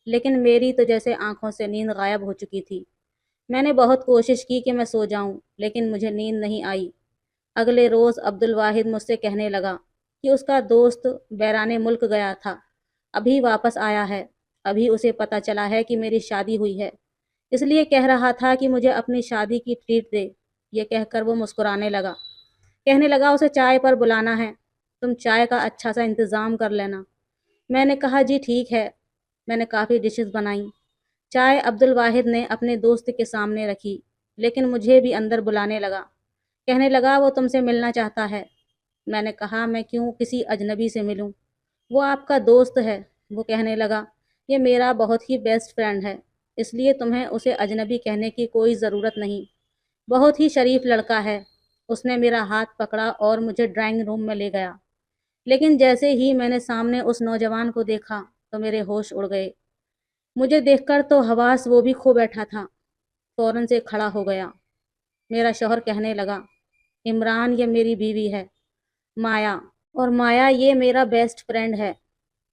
لیکن میری تو جیسے آنکھوں سے نیند غائب ہو چکی تھی۔ میں نے بہت کوشش کی کہ میں سو جاؤں، لیکن مجھے نیند نہیں آئی۔ اگلے روز عبد الواحد مجھ سے کہنے لگا کہ اس کا دوست بیرون ملک گیا تھا، ابھی واپس آیا ہے، ابھی اسے پتہ چلا ہے کہ میری شادی ہوئی ہے، اس لیے کہہ رہا تھا کہ مجھے اپنی شادی کی ٹریٹ دے۔ یہ کہہ کر وہ مسکرانے لگا، کہنے لگا، اسے چائے پر بلانا ہے، تم چائے کا اچھا سا انتظام کر لینا۔ میں نے کہا، جی ٹھیک ہے۔ میں نے کافی ڈشز بنائیں۔ چائے عبد الواحد نے اپنے دوست کے سامنے رکھی، لیکن مجھے بھی اندر بلانے لگا، کہنے لگا، وہ تم سے ملنا چاہتا ہے۔ میں نے کہا، میں کیوں کسی اجنبی سے ملوں؟ وہ آپ کا دوست ہے۔ وہ کہنے لگا، یہ میرا بہت ہی بیسٹ فرینڈ ہے، اس لیے تمہیں اسے اجنبی کہنے کی کوئی ضرورت نہیں، بہت ہی شریف لڑکا ہے۔ اس نے میرا ہاتھ پکڑا اور مجھے ڈرائنگ روم میں لے گیا، لیکن جیسے ہی میں نے سامنے اس نوجوان کو دیکھا تو میرے ہوش اڑ گئے۔ مجھے دیکھ کر تو حواس وہ بھی کھو بیٹھا تھا۔ فوراً سے کھڑا ہو گیا۔ میرا شوہر کہنے لگا، عمران یہ میری بیوی ہے مایا، اور مایا یہ میرا بیسٹ فرینڈ ہے۔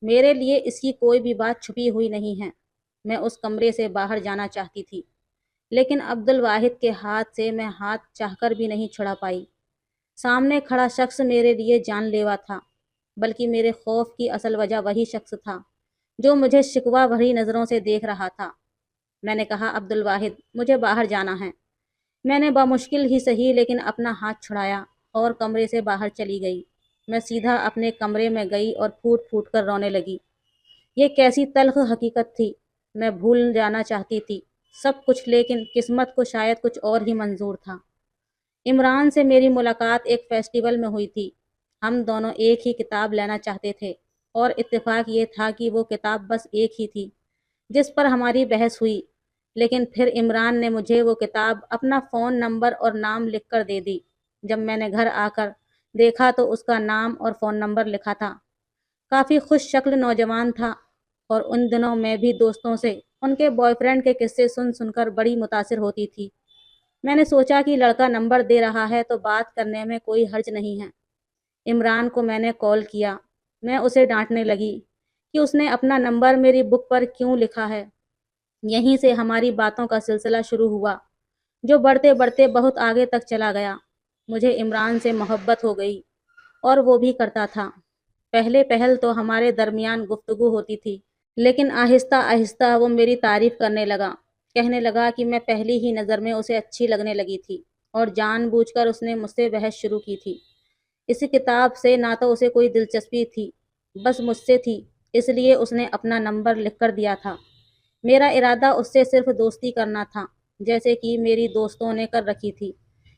میرے لیے اس کی کوئی بھی بات چھپی ہوئی نہیں ہے۔ میں اس کمرے سے باہر جانا چاہتی تھی، لیکن عبد الواحد کے ہاتھ سے میں ہاتھ چاہ کر بھی نہیں چھڑا پائی۔ سامنے کھڑا شخص میرے لیے جان لیوا تھا، بلکہ میرے خوف کی اصل وجہ وہی شخص تھا جو مجھے شکوہ بھری نظروں سے دیکھ رہا تھا۔ میں نے کہا، عبد الواحد مجھے باہر جانا ہے۔ میں نے بمشکل ہی صحیح لیکن اپنا ہاتھ چھڑایا اور کمرے سے باہر چلی گئی۔ میں سیدھا اپنے کمرے میں گئی اور پھوٹ پھوٹ کر رونے لگی۔ یہ کیسی تلخ حقیقت تھی۔ میں بھول جانا چاہتی تھی سب کچھ، لیکن قسمت کو شاید کچھ اور ہی منظور تھا۔ عمران سے میری ملاقات ایک فیسٹیول میں ہوئی تھی۔ ہم دونوں ایک ہی کتاب لینا چاہتے تھے، اور اتفاق یہ تھا کہ وہ کتاب بس ایک ہی تھی جس پر ہماری بحث ہوئی۔ لیکن پھر عمران نے مجھے وہ کتاب اپنا فون نمبر اور نام لکھ کر دے دی۔ جب میں نے گھر آ کر دیکھا تو اس کا نام اور فون نمبر لکھا تھا۔ کافی خوش شکل نوجوان تھا، اور ان دنوں میں بھی دوستوں سے ان کے بوائے فرینڈ کے قصے سن سن کر بڑی متاثر ہوتی تھی۔ میں نے سوچا کہ لڑکا نمبر دے رہا ہے تو بات کرنے میں کوئی حرج نہیں ہے۔ عمران کو میں نے کال کیا۔ میں اسے ڈانٹنے لگی کہ اس نے اپنا نمبر میری بک پر کیوں لکھا ہے۔ یہیں سے ہماری باتوں کا سلسلہ شروع ہوا، جو بڑھتے بڑھتے بہت آگے تک چلا گیا۔ مجھے عمران سے محبت ہو گئی، اور وہ بھی کرتا تھا۔ پہلے پہل تو ہمارے درمیان گفتگو ہوتی تھی، لیکن آہستہ آہستہ وہ میری تعریف کرنے لگا، کہنے لگا کہ میں پہلی ہی نظر میں اسے اچھی لگنے لگی تھی اور جان بوجھ کر اس نے مجھ سے بحث شروع کی تھی۔ اسی کتاب سے نہ تو اسے کوئی دلچسپی تھی، بس مجھ سے تھی، اس لیے اس نے اپنا نمبر لکھ کر دیا تھا۔ میرا ارادہ اس سے صرف دوستی کرنا تھا، جیسے کہ میری دوستوں نے کر رکھی تھی،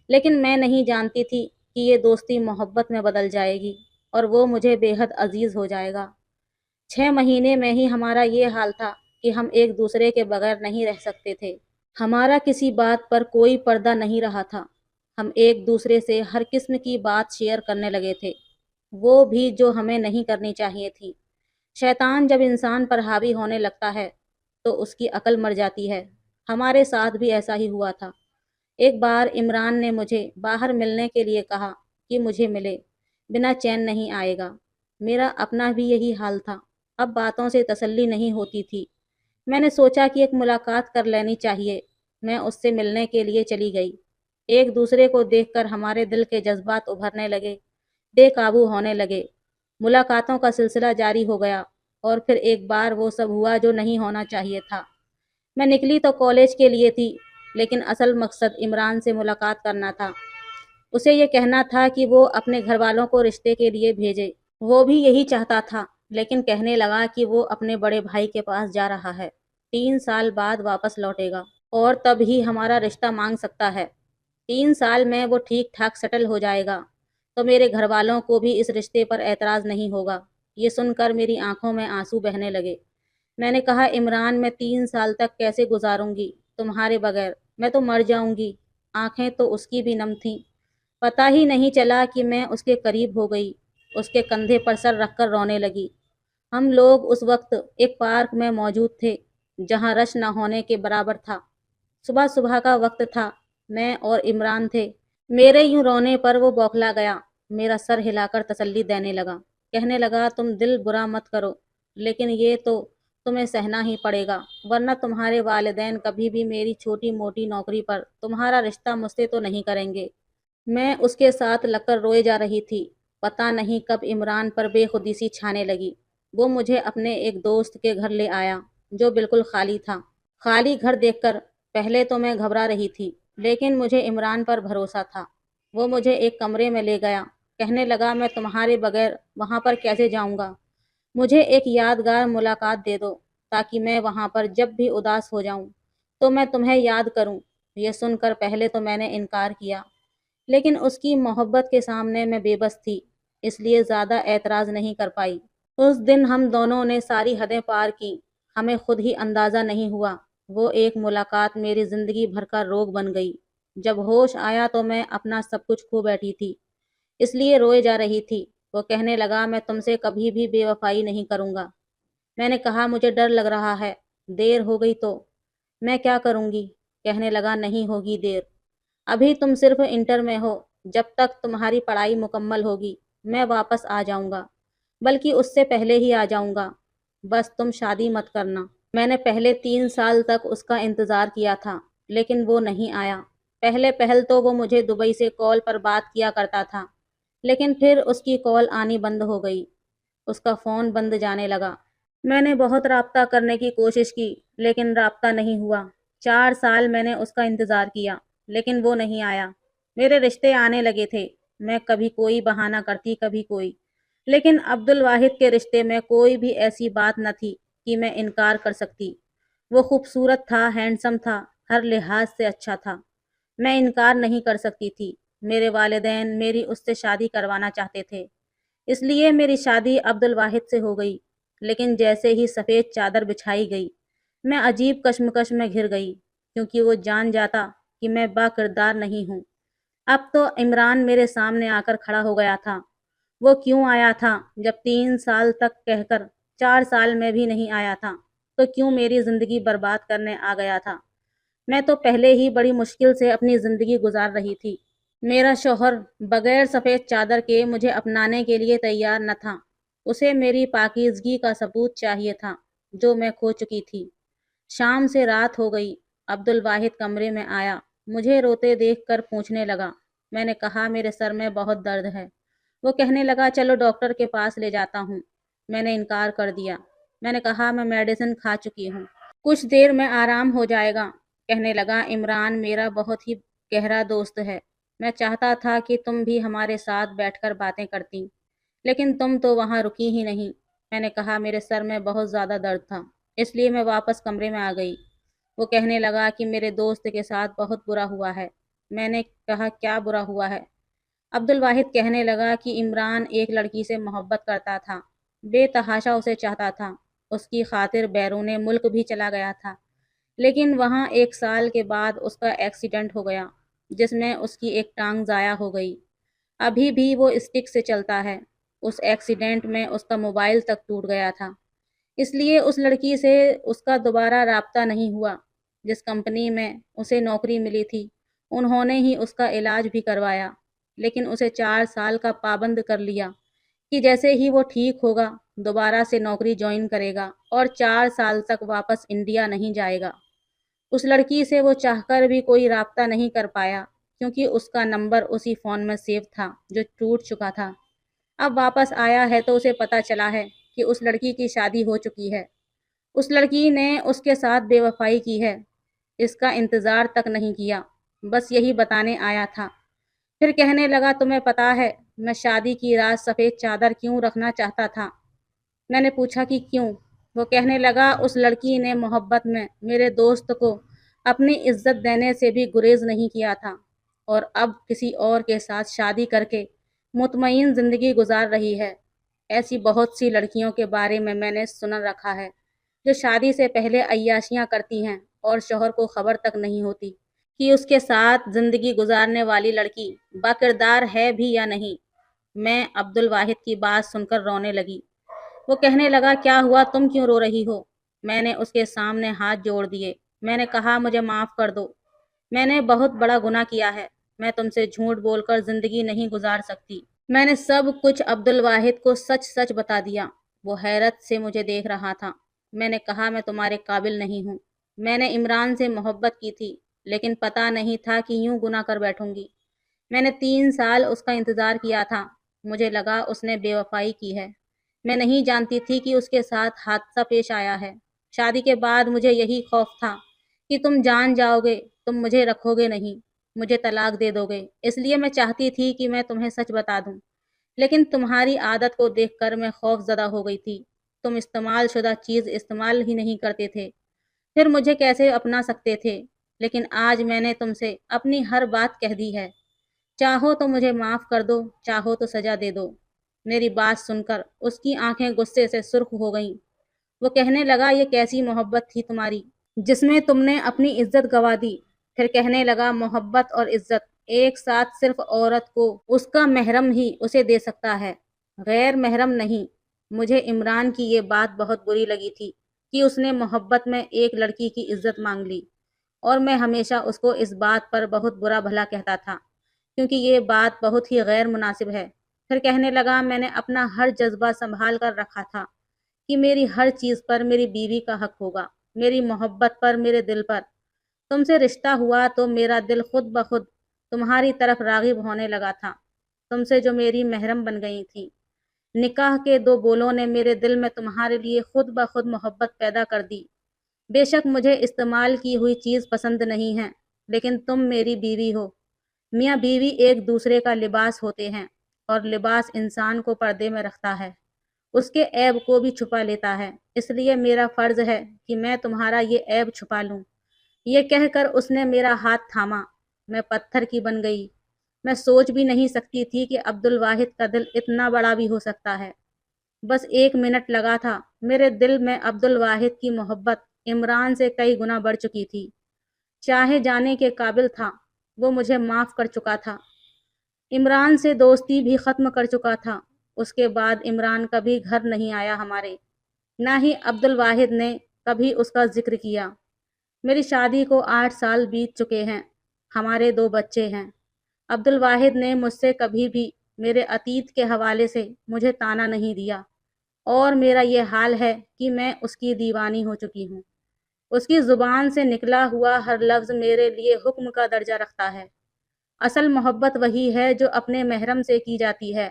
لیکن میں نہیں جانتی تھی کہ یہ دوستی محبت میں بدل جائے گی اور وہ مجھے بے حد عزیز ہو جائے گا۔ 6 مہینے میں ہی ہمارا یہ حال تھا کہ ہم ایک دوسرے کے بغیر نہیں رہ سکتے تھے۔ ہمارا کسی بات پر کوئی پردہ نہیں رہا تھا، ہم ایک دوسرے سے ہر قسم کی بات شیئر کرنے لگے تھے، وہ بھی جو ہمیں نہیں کرنی چاہیے تھی۔ شیطان جب انسان پر حاوی ہونے لگتا ہے تو اس کی عقل مر جاتی ہے۔ ہمارے ساتھ بھی ایسا ہی ہوا تھا۔ ایک بار عمران نے مجھے باہر ملنے کے لیے کہا کہ مجھے ملے، بنا چین نہیں آئے گا۔ میرا اپنا بھی یہی حال تھا، اب باتوں سے تسلی نہیں ہوتی تھی۔ میں نے سوچا کہ ایک ملاقات کر لینی چاہیے۔ میں اس سے ملنے کے لیے چلی گئی۔ ایک دوسرے کو دیکھ کر ہمارے دل کے جذبات ابھرنے لگے، بے قابو ہونے لگے۔ ملاقاتوں کا سلسلہ جاری ہو گیا اور پھر ایک بار وہ سب ہوا جو نہیں ہونا چاہیے تھا۔ میں نکلی تو کالج کے لیے تھی، لیکن اصل مقصد عمران سے ملاقات کرنا تھا۔ اسے یہ کہنا تھا کہ وہ اپنے گھر والوں کو رشتے کے لیے بھیجے۔ وہ بھی یہی چاہتا تھا، لیکن کہنے لگا کہ وہ اپنے بڑے بھائی کے پاس جا رہا ہے، 3 سال بعد واپس لوٹے گا اور تب ہی ہمارا رشتہ مانگ سکتا ہے۔ 3 سال میں وہ ٹھیک ٹھاک سیٹل ہو جائے گا تو میرے گھر والوں کو بھی اس رشتے پر اعتراض نہیں ہوگا۔ یہ سن کر میری آنکھوں میں آنسو بہنے لگے۔ میں نے کہا، عمران، میں 3 سال تک کیسے گزاروں گی تمہارے بغیر؟ میں تو مر جاؤں گی۔ آنکھیں تو اس کی بھی نم تھیں۔ پتہ ہی نہیں چلا کہ میں اس کے قریب ہو گئی، اس کے کندھے پر سر رکھ کر رونے لگی۔ ہم لوگ اس وقت ایک پارک میں موجود تھے جہاں رش نہ ہونے کے برابر تھا۔ صبح صبح کا وقت تھا، میں اور عمران تھے۔ میرے یوں رونے پر وہ بوکھلا گیا، میرا سر ہلا کر تسلی دینے لگا، کہنے لگا، تم دل برا مت کرو، لیکن یہ تو تمہیں سہنا ہی پڑے گا، ورنہ تمہارے والدین کبھی بھی میری چھوٹی موٹی نوکری پر تمہارا رشتہ مجھ سے تو نہیں کریں گے۔ میں اس کے ساتھ لگ کر روئے جا رہی تھی۔ پتہ نہیں کب عمران پر بے خودی سی چھانے لگی۔ وہ مجھے اپنے ایک دوست کے گھر لے آیا جو بالکل خالی تھا۔ خالی گھر دیکھ کر پہلے تو میں گھبرا رہی تھی، لیکن مجھے عمران پر بھروسہ تھا۔ وہ مجھے ایک کمرے میں لے گیا، کہنے لگا، میں تمہارے بغیر وہاں پر کیسے جاؤں گا؟ مجھے ایک یادگار ملاقات دے دو تاکہ میں وہاں پر جب بھی اداس ہو جاؤں تو میں تمہیں یاد کروں۔ یہ سن کر پہلے تو میں نے انکار کیا، لیکن اس کی محبت کے سامنے میں بے بس تھی، اس لیے زیادہ اعتراض نہیں کر پائی۔ اس دن ہم دونوں نے ساری حدیں پار کی، ہمیں خود ہی اندازہ نہیں ہوا۔ وہ ایک ملاقات میری زندگی بھر کا روگ بن گئی۔ جب ہوش آیا تو میں اپنا سب کچھ کھو بیٹھی تھی، اس لیے روئے جا رہی تھی۔ وہ کہنے لگا، میں تم سے کبھی بھی بے وفائی نہیں کروں گا۔ میں نے کہا، مجھے ڈر لگ رہا ہے، دیر ہو گئی تو میں کیا کروں گی؟ کہنے لگا، نہیں ہوگی دیر، ابھی تم صرف انٹر میں ہو، جب تک تمہاری پڑھائی مکمل ہوگی میں واپس آ جاؤں گا، بلکہ اس سے پہلے ہی آ جاؤں گا، بس تم شادی مت کرنا۔ میں نے پہلے 3 سال تک اس کا انتظار کیا تھا، لیکن وہ نہیں آیا۔ پہل تو وہ مجھے دبئی سے کال پر بات کیا کرتا تھا، لیکن پھر اس کی کال آنی بند ہو گئی، اس کا فون بند جانے لگا۔ میں نے بہت رابطہ کرنے کی کوشش کی، لیکن رابطہ نہیں ہوا۔ 4 سال میں نے اس کا انتظار کیا، لیکن وہ نہیں آیا۔ میرے رشتے آنے لگے تھے، میں کبھی کوئی بہانہ کرتی، کبھی کوئی، لیکن عبد الواحد کے رشتے میں کوئی بھی ایسی بات نہ تھی کہ میں انکار کر سکتی۔ وہ خوبصورت تھا، ہینڈسم تھا، ہر لحاظ سے اچھا تھا، میں انکار نہیں کر سکتی تھی۔ میرے والدین میری اس سے شادی کروانا چاہتے تھے، اس لیے میری شادی عبد الواحد سے ہو گئی۔ لیکن جیسے ہی سفید چادر بچھائی گئی، میں عجیب کشمکش میں گھر گئی، کیونکہ وہ جان جاتا کہ میں با کردار نہیں ہوں۔ اب تو عمران میرے سامنے آ کر کھڑا ہو گیا تھا۔ وہ کیوں آیا تھا جب 3 سال تک کہہ کر 4 سال میں بھی نہیں آیا تھا؟ تو کیوں میری زندگی برباد کرنے آ گیا تھا؟ میں تو پہلے ہی بڑی مشکل سے اپنی زندگی گزار رہی تھی۔ میرا شوہر بغیر سفید چادر کے مجھے اپنانے کے لیے تیار نہ تھا۔ اسے میری پاکیزگی کا ثبوت چاہیے تھا، جو میں کھو چکی تھی۔ شام سے رات ہو گئی، عبد الواحد کمرے میں آیا، مجھے روتے دیکھ کر پوچھنے لگا۔ میں نے کہا، میرے سر میں بہت درد ہے۔ وہ کہنے لگا، چلو ڈاکٹر کے پاس لے جاتا ہوں۔ میں نے انکار کر دیا۔ میں نے کہا میں میڈیسن کھا چکی ہوں، کچھ دیر میں آرام ہو جائے گا۔ کہنے لگا عمران میرا بہت ہی گہرا دوست ہے، میں چاہتا تھا کہ تم بھی ہمارے ساتھ بیٹھ کر باتیں کرتی، لیکن تم تو وہاں رکی ہی نہیں۔ میں نے کہا میرے سر میں بہت زیادہ درد تھا، اس لیے میں واپس کمرے میں آ گئی۔ وہ کہنے لگا کہ میرے دوست کے ساتھ بہت برا ہوا ہے۔ میں نے کہا کیا برا ہوا ہے؟ عبد الواحد کہنے لگا کہ عمران ایک لڑکی سے محبت کرتا تھا، بے تحاشا اسے چاہتا تھا، اس کی خاطر بیرون ملک بھی چلا گیا تھا، لیکن وہاں 1 سال کے بعد اس کا ایکسیڈنٹ ہو گیا جس میں اس کی ایک ٹانگ ضائع ہو گئی۔ ابھی بھی وہ اسٹک سے چلتا ہے۔ اس ایکسیڈنٹ میں اس کا موبائل تک ٹوٹ گیا تھا، اس لیے اس لڑکی سے اس کا دوبارہ رابطہ نہیں ہوا۔ جس کمپنی میں اسے نوکری ملی تھی انہوں نے ہی اس کا علاج بھی کروایا، لیکن اسے 4 سال کا پابند کر لیا کہ جیسے ہی وہ ٹھیک ہوگا دوبارہ سے نوکری جوائن کرے گا اور 4 سال تک واپس انڈیا نہیں جائے گا۔ اس لڑکی سے وہ چاہ کر بھی کوئی رابطہ نہیں کر پایا کیونکہ اس کا نمبر اسی فون میں سیو تھا جو ٹوٹ چکا تھا۔ اب واپس آیا ہے تو اسے پتہ چلا ہے کہ اس لڑکی کی شادی ہو چکی ہے۔ اس لڑکی نے اس کے ساتھ بے وفائی کی ہے، اس کا انتظار تک نہیں کیا، بس یہی بتانے آیا تھا۔ پھر کہنے لگا تمہیں پتہ ہے میں شادی کی رات سفید چادر کیوں رکھنا چاہتا تھا؟ میں نے پوچھا کہ کیوں؟ وہ کہنے لگا اس لڑکی نے محبت میں میرے دوست کو اپنی عزت دینے سے بھی گریز نہیں کیا تھا، اور اب کسی اور کے ساتھ شادی کر کے مطمئن زندگی گزار رہی ہے۔ ایسی بہت سی لڑکیوں کے بارے میں نے سن رکھا ہے جو شادی سے پہلے عیاشیاں کرتی ہیں اور شوہر کو خبر تک نہیں ہوتی کہ اس کے ساتھ زندگی گزارنے والی لڑکی باکردار ہے بھی یا نہیں۔ میں عبد الواحد کی بات سن کر رونے لگی۔ وہ کہنے لگا کیا ہوا، تم کیوں رو رہی ہو؟ میں نے اس کے سامنے ہاتھ جوڑ دیے۔ میں نے کہا مجھے معاف کر دو، میں نے بہت بڑا گناہ کیا ہے، میں تم سے جھوٹ بول کر زندگی نہیں گزار سکتی۔ میں نے سب کچھ عبد الواحد کو سچ سچ بتا دیا۔ وہ حیرت سے مجھے دیکھ رہا تھا۔ میں نے کہا میں تمہارے قابل نہیں ہوں، میں نے عمران سے محبت کی تھی لیکن پتہ نہیں تھا کہ یوں گناہ کر بیٹھوں گی۔ میں نے 3 سال اس کا انتظار کیا تھا، مجھے لگا اس نے بے وفائی کی ہے، میں نہیں جانتی تھی کہ اس کے ساتھ حادثہ پیش آیا ہے۔ شادی کے بعد مجھے یہی خوف تھا کہ تم جان جاؤ گے، تم مجھے رکھو گے نہیں، مجھے طلاق دے دو گے، اس لیے میں چاہتی تھی کہ میں تمہیں سچ بتا دوں، لیکن تمہاری عادت کو دیکھ کر میں خوف زدہ ہو گئی تھی۔ تم استعمال شدہ چیز استعمال ہی نہیں کرتے تھے، پھر مجھے کیسے اپنا سکتے تھے؟ لیکن آج میں نے تم سے اپنی ہر بات کہہ دی ہے، چاہو تو مجھے معاف کر دو، چاہو تو سزا دے دو۔ میری بات سن کر اس کی آنکھیں غصے سے سرخ ہو گئیں۔ وہ کہنے لگا یہ کیسی محبت تھی تمہاری جس میں تم نے اپنی عزت گنوا دی؟ پھر کہنے لگا محبت اور عزت ایک ساتھ صرف عورت کو اس کا محرم ہی اسے دے سکتا ہے، غیر محرم نہیں۔ مجھے عمران کی یہ بات بہت بری لگی تھی کہ اس نے محبت میں ایک لڑکی کی عزت مانگ لی، اور میں ہمیشہ اس کو اس بات پر بہت برا بھلا کہتا تھا کیونکہ یہ بات بہت ہی غیر مناسب ہے۔ پھر کہنے لگا میں نے اپنا ہر جذبہ سنبھال کر رکھا تھا کہ میری ہر چیز پر میری بیوی کا حق ہوگا، میری محبت پر، میرے دل پر۔ تم سے رشتہ ہوا تو میرا دل خود بخود تمہاری طرف راغب ہونے لگا تھا، تم سے جو میری محرم بن گئی تھی۔ نکاح کے 2 بولوں نے میرے دل میں تمہارے لیے خود بخود محبت پیدا کر دی۔ بے شک مجھے استعمال کی ہوئی چیز پسند نہیں ہے، لیکن تم میری بیوی ہو۔ میاں بیوی ایک دوسرے کا لباس ہوتے ہیں، اور لباس انسان کو پردے میں رکھتا ہے، اس کے عیب کو بھی چھپا لیتا ہے، اس لیے میرا فرض ہے کہ میں تمہارا یہ عیب چھپا لوں۔ یہ کہہ کر اس نے میرا ہاتھ تھاما، میں پتھر کی بن گئی۔ میں سوچ بھی نہیں سکتی تھی کہ عبد الواحد کا دل اتنا بڑا بھی ہو سکتا ہے۔ بس 1 منٹ لگا تھا، میرے دل میں عبد الواحد کی محبت عمران سے کئی گنا بڑھ چکی تھی، چاہے جانے کے قابل تھا، وہ مجھے معاف کر چکا تھا، عمران سے دوستی بھی ختم کر چکا تھا۔ اس کے بعد عمران کبھی گھر نہیں آیا ہمارے، نہ ہی عبد الواحد نے کبھی اس کا ذکر کیا۔ میری شادی کو 8 سال بیت چکے ہیں، ہمارے 2 بچے ہیں۔ عبد الواحد نے مجھ سے کبھی بھی میرے عتیت کے حوالے سے مجھے طعنہ نہیں دیا، اور میرا یہ حال ہے کہ میں اس کی دیوانی ہو چکی ہوں۔ اس کی زبان سے نکلا ہوا ہر لفظ میرے لیے حکم کا درجہ رکھتا ہے۔ اصل محبت وہی ہے جو اپنے محرم سے کی جاتی ہے،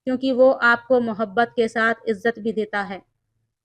کیونکہ وہ آپ کو محبت کے ساتھ عزت بھی دیتا ہے۔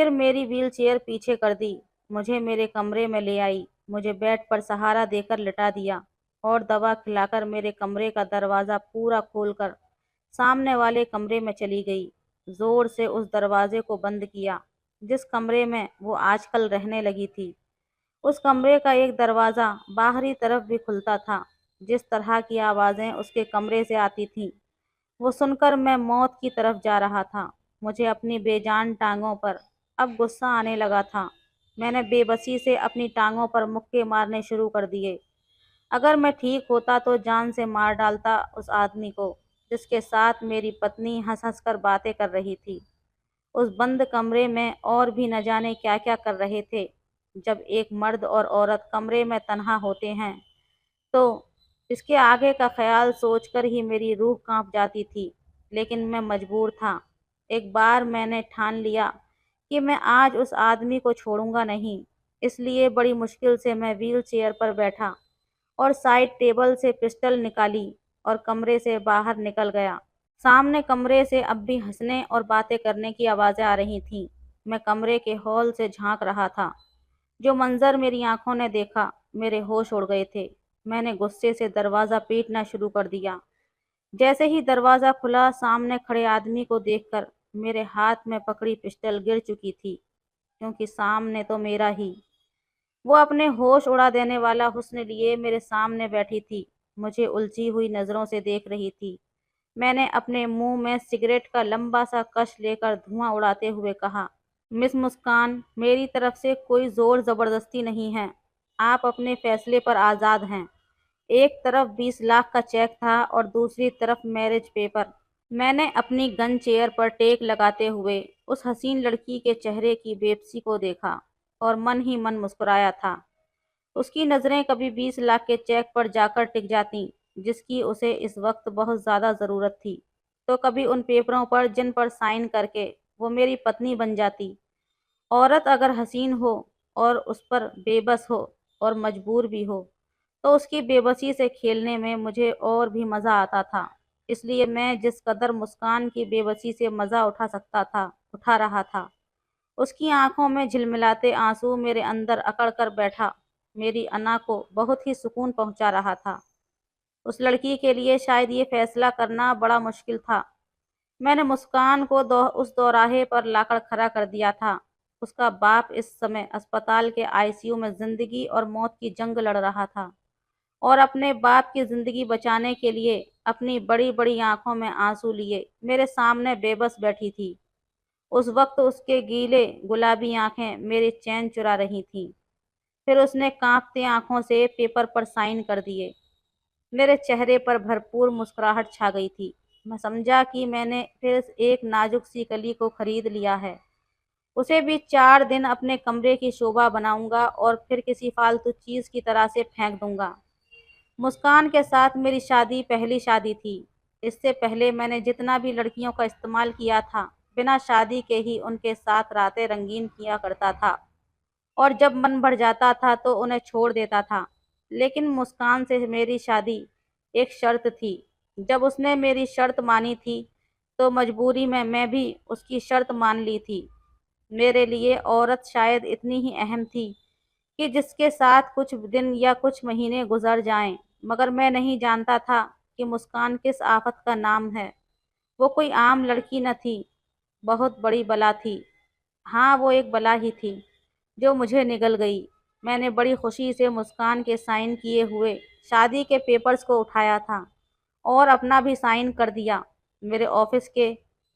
پھر میری وہیل چیئر پیچھے کر دی، مجھے میرے کمرے میں لے آئی، مجھے بیڈ پر سہارا دے کر لٹا دیا اور دوا کھلا کر میرے کمرے کا دروازہ پورا کھول کر سامنے والے کمرے میں چلی گئی۔ زور سے اس دروازے کو بند کیا جس کمرے میں وہ آج کل رہنے لگی تھی۔ اس کمرے کا ایک دروازہ باہری طرف بھی کھلتا تھا۔ جس طرح کی آوازیں اس کے کمرے سے آتی تھیں وہ سن کر میں موت کی طرف جا رہا تھا۔ مجھے اپنی بے جان ٹانگوں پر اب غصہ آنے لگا تھا۔ میں نے بے بسی سے اپنی ٹانگوں پر مکے مارنے شروع کر دیے۔ اگر میں ٹھیک ہوتا تو جان سے مار ڈالتا اس آدمی کو جس کے ساتھ میری پتنی ہنس ہنس کر باتیں کر رہی تھی۔ اس بند کمرے میں اور بھی نہ جانے کیا کیا کر رہے تھے۔ جب ایک مرد اور عورت کمرے میں تنہا ہوتے ہیں تو اس کے آگے کا خیال سوچ کر ہی میری روح کانپ جاتی تھی، لیکن میں مجبور تھا۔ ایک بار میں نے ٹھان لیا کہ میں آج اس آدمی کو چھوڑوں گا نہیں، اس لیے بڑی مشکل سے میں وہیل چیئر پر بیٹھا اور سائڈ ٹیبل سے پسٹل نکالی اور کمرے سے باہر نکل گیا۔ سامنے کمرے سے اب بھی ہنسنے اور باتیں کرنے کی آوازیں آ رہی تھیں۔ میں کمرے کے ہال سے جھانک رہا تھا۔ جو منظر میری آنکھوں نے دیکھا، میرے ہوش اڑ گئے تھے۔ میں نے غصے سے دروازہ پیٹنا شروع کر دیا۔ جیسے ہی دروازہ کھلا، سامنے کھڑے آدمی کو دیکھ کر میرے ہاتھ میں پکڑی پسٹل گر چکی تھی، کیونکہ سامنے تو میرا ہی۔ وہ اپنے ہوش اڑا دینے والا حسن لیے میرے سامنے بیٹھی تھی، مجھے الجھی ہوئی نظروں سے دیکھ رہی تھی۔ میں نے اپنے منہ میں سگریٹ کا لمبا سا کش لے کر دھواں اڑاتے ہوئے کہا، مس مسکان، میری طرف سے کوئی زور زبردستی نہیں ہے، آپ اپنے فیصلے پر آزاد ہیں۔ ایک طرف 20 لاکھ کا چیک تھا اور دوسری طرف میرج پیپر۔ میں نے اپنی گن چیئر پر ٹیک لگاتے ہوئے اس حسین لڑکی کے چہرے کی بےبسی کو دیکھا اور من ہی من مسکرایا تھا۔ اس کی نظریں کبھی 20 لاکھ کے چیک پر جا کر ٹک جاتیں جس کی اسے اس وقت بہت زیادہ ضرورت تھی، تو کبھی ان پیپروں پر جن پر سائن کر کے وہ میری پتنی بن جاتی۔ عورت اگر حسین ہو اور اس پر بے بس ہو اور مجبور بھی ہو تو اس کی بے بسی سے کھیلنے میں مجھے اور بھی مزہ آتا تھا۔ اس لیے میں جس قدر مسکان کی بے بسی سے مزہ اٹھا سکتا تھا اٹھا رہا تھا۔ اس کی آنکھوں میں جھلملاتے آنسو میرے اندر اکڑ کر بیٹھا میری انا کو بہت ہی سکون پہنچا رہا تھا۔ اس لڑکی کے لیے شاید یہ فیصلہ کرنا بڑا مشکل تھا۔ میں نے مسکان کو اس دوراہے پر لا کر کھڑا کر دیا تھا۔ اس کا باپ اس سمے اسپتال کے ICU میں زندگی اور موت کی جنگ لڑ رہا تھا اور اپنے باپ کی زندگی بچانے کے لیے اپنی بڑی بڑی آنکھوں میں آنسو لیے میرے سامنے بے بس بیٹھی تھی۔ اس وقت اس کے گیلے گلابی آنکھیں میرے چین چرا رہی تھیں۔ پھر اس نے کانپتی آنکھوں سے پیپر پر سائن کر دیے۔ میرے چہرے پر بھرپور مسکراہٹ چھا گئی تھی۔ میں سمجھا کہ میں نے پھر ایک نازک سی کلی کو خرید لیا ہے، اسے بھی 4 دن اپنے کمرے کی شوبھا بناؤں گا اور پھر کسی فالتو چیز کی طرح سے پھینک دوں گا۔ مسکان کے ساتھ میری شادی پہلی شادی تھی۔ اس سے پہلے میں نے جتنا بھی لڑکیوں کا استعمال کیا تھا بنا شادی کے ہی ان کے ساتھ راتیں رنگین کیا کرتا تھا اور جب من بھر جاتا تھا تو انہیں چھوڑ دیتا تھا، لیکن مسکان سے میری شادی ایک شرط تھی۔ جب اس نے میری شرط مانی تھی تو مجبوری میں بھی اس کی شرط مان لی تھی۔ میرے لیے عورت شاید اتنی ہی اہم تھی کہ جس کے ساتھ کچھ دن یا کچھ مہینے گزر جائیں، مگر میں نہیں جانتا تھا کہ مسکان کس آفت کا نام ہے۔ وہ کوئی عام لڑکی نہ تھی، بہت بڑی بلا تھی۔ ہاں، وہ ایک بلا ہی تھی جو مجھے نگل گئی۔ میں نے بڑی خوشی سے مسکان کے سائن کیے ہوئے شادی کے پیپرز کو اٹھایا تھا اور اپنا بھی سائن کر دیا۔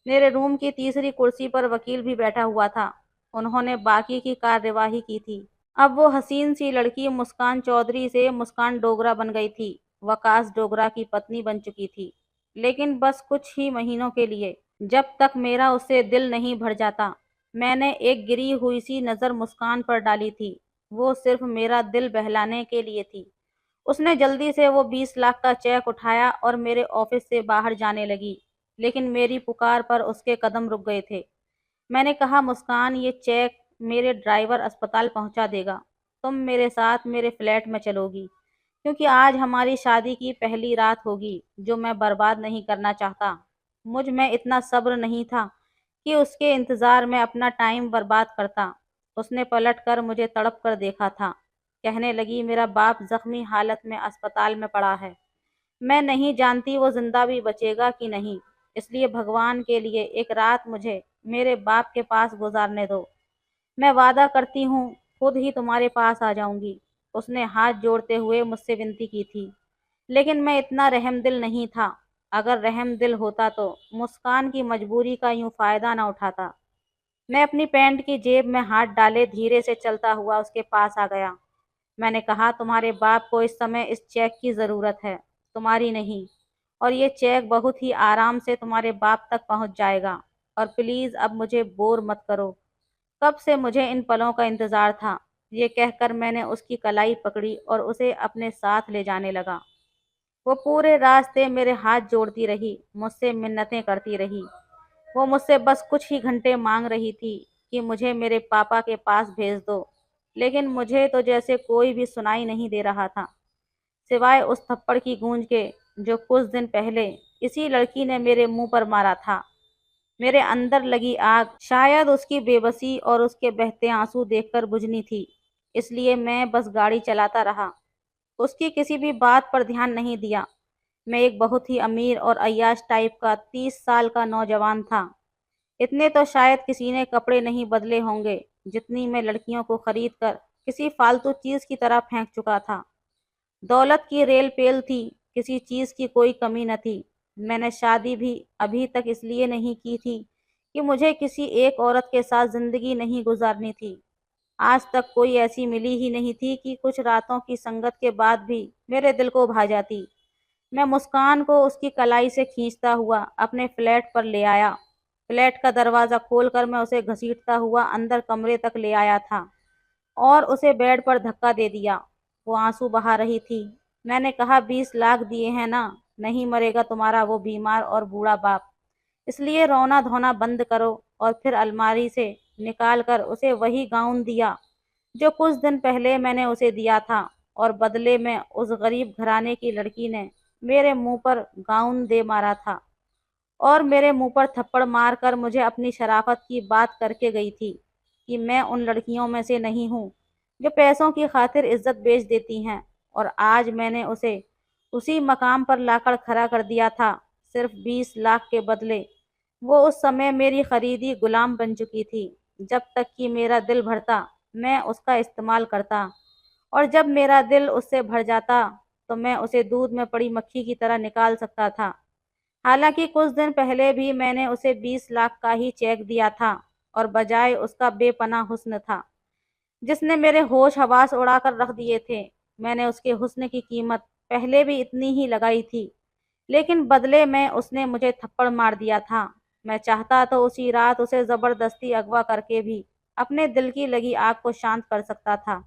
میرے روم کی تیسری کرسی پر وکیل بھی بیٹھا ہوا تھا، انہوں نے باقی کی کارروائی کی تھی۔ اب وہ حسین سی لڑکی مسکان چودھری سے مسکان ڈوگرا بن گئی تھی، وکاس ڈوگرا کی پتنی بن چکی تھی، لیکن بس کچھ ہی مہینوں کے لیے، جب تک میرا اس سے دل نہیں بھر جاتا۔ میں نے ایک گری ہوئی سی نظر مسکان پر ڈالی تھی، وہ صرف میرا دل بہلانے کے لیے تھی۔ اس نے جلدی سے وہ 20 لاکھ کا چیک اٹھایا اور میرے آفس سے باہر جانے لگی، لیکن میری پکار پر اس کے قدم رک گئے تھے۔ میں نے کہا، مسکان، یہ چیک میرے ڈرائیور اسپتال پہنچا دے گا، تم میرے ساتھ میرے فلیٹ میں چلو گی، کیونکہ آج ہماری شادی کی پہلی رات ہوگی جو میں برباد نہیں کرنا چاہتا۔ مجھ میں اتنا صبر نہیں تھا کہ اس کے انتظار میں اپنا ٹائم برباد کرتا۔ اس نے پلٹ کر مجھے تڑپ کر دیکھا تھا۔ کہنے لگی، میرا باپ زخمی حالت میں اسپتال میں پڑا ہے۔ میں نہیں جانتی وہ زندہ بھی بچے گا کہ نہیں، اس لیے بھگوان کے لیے ایک رات مجھے میرے باپ کے پاس گزارنے دو۔ میں وعدہ کرتی ہوں خود ہی تمہارے پاس آ جاؤں گی۔ اس نے ہاتھ جوڑتے ہوئے مجھ سے ونتی کی تھی، لیکن میں اتنا رحم دل نہیں تھا۔ اگر رحم دل ہوتا تو مسکان کی مجبوری کا یوں فائدہ نہ اٹھاتا۔ میں اپنی پینٹ کی جیب میں ہاتھ ڈالے دھیرے سے چلتا ہوا اس کے پاس آ گیا۔ میں نے کہا، تمہارے باپ کو اس سمے اس چیک کی ضرورت ہے، تمہاری نہیں، اور یہ چیک بہت ہی آرام سے تمہارے باپ تک پہنچ جائے گا، اور پلیز اب مجھے بور مت کرو۔ کب سے مجھے ان پلوں کا انتظار تھا۔ یہ کہہ کر میں نے اس کی کلائی پکڑی اور اسے اپنے ساتھ لے جانے لگا۔ وہ پورے راستے میرے ہاتھ جوڑتی رہی، مجھ سے منتیں کرتی رہی۔ وہ مجھ سے بس کچھ ہی گھنٹے مانگ رہی تھی کہ مجھے میرے پاپا کے پاس بھیج دو، لیکن مجھے تو جیسے کوئی بھی سنائی نہیں دے رہا تھا، سوائے اس تھپڑ کی گونج کے جو کچھ دن پہلے اسی لڑکی نے میرے منہ پر مارا تھا۔ میرے اندر لگی آگ شاید اس کی بے بسی اور اس کے بہتے آنسو دیکھ کر بجھنی تھی، اس لیے میں بس گاڑی چلاتا رہا، اس کی کسی بھی بات پر دھیان نہیں دیا۔ میں ایک بہت ہی امیر اور عیاش ٹائپ کا 30 سال کا نوجوان تھا۔ اتنے تو شاید کسی نے کپڑے نہیں بدلے ہوں گے جتنی میں لڑکیوں کو خرید کر کسی فالتو چیز کی طرح پھینک چکا تھا۔ دولت کی ریل پیل تھی، کسی چیز کی کوئی کمی نہ تھی۔ میں نے شادی بھی ابھی تک اس لیے نہیں کی تھی کہ مجھے کسی ایک عورت کے ساتھ زندگی نہیں گزارنی تھی۔ آج تک کوئی ایسی ملی ہی نہیں تھی کہ کچھ راتوں کی سنگت کے بعد بھی میرے دل کو بھا جاتی۔ میں مسکان کو اس کی کلائی سے کھینچتا ہوا اپنے فلیٹ پر لے آیا۔ فلیٹ کا دروازہ کھول کر میں اسے گھسیٹتا ہوا اندر کمرے تک لے آیا تھا اور اسے بیڈ پر دھکا دے دیا۔ وہ آنسو بہا رہی تھی۔ میں نے کہا، 20 لاکھ دیے ہیں نا، نہیں مرے گا تمہارا وہ بیمار اور بوڑھا باپ، اس لیے رونا دھونا بند کرو۔ اور پھر الماری سے نکال کر اسے وہی گاؤن دیا جو کچھ دن پہلے میں نے اسے دیا تھا، اور بدلے میں اس غریب گھرانے کی لڑکی نے میرے منہ پر گاؤن دے مارا تھا، اور میرے منہ پر تھپڑ مار کر مجھے اپنی شرافت کی بات کر کے گئی تھی کہ میں ان لڑکیوں میں سے نہیں ہوں جو پیسوں کی خاطر عزت بیچ دیتی ہیں، اور آج میں نے اسے اسی مقام پر لا کر کھڑا کر دیا تھا، صرف 20 لاکھ کے بدلے۔ وہ اس سمے میری خریدی غلام بن چکی تھی۔ جب تک کہ میرا دل بھرتا میں اس کا استعمال کرتا، اور جب میرا دل اس سے بھر جاتا تو میں اسے دودھ میں پڑی مکھی کی طرح نکال سکتا تھا۔ حالانکہ کچھ دن پہلے بھی میں نے اسے 20 لاکھ کا ہی چیک دیا تھا، اور بجائے اس کا بے پناہ حسن تھا جس نے میرے ہوش حواس اڑا کر رکھ دیے تھے۔ میں نے اس کے حسن کی قیمت پہلے بھی اتنی ہی لگائی تھی، لیکن بدلے میں اس نے مجھے تھپڑ مار دیا تھا۔ میں چاہتا تو اسی رات اسے زبردستی اغوا کر کے بھی اپنے دل کی لگی آگ کو شانت کر سکتا تھا،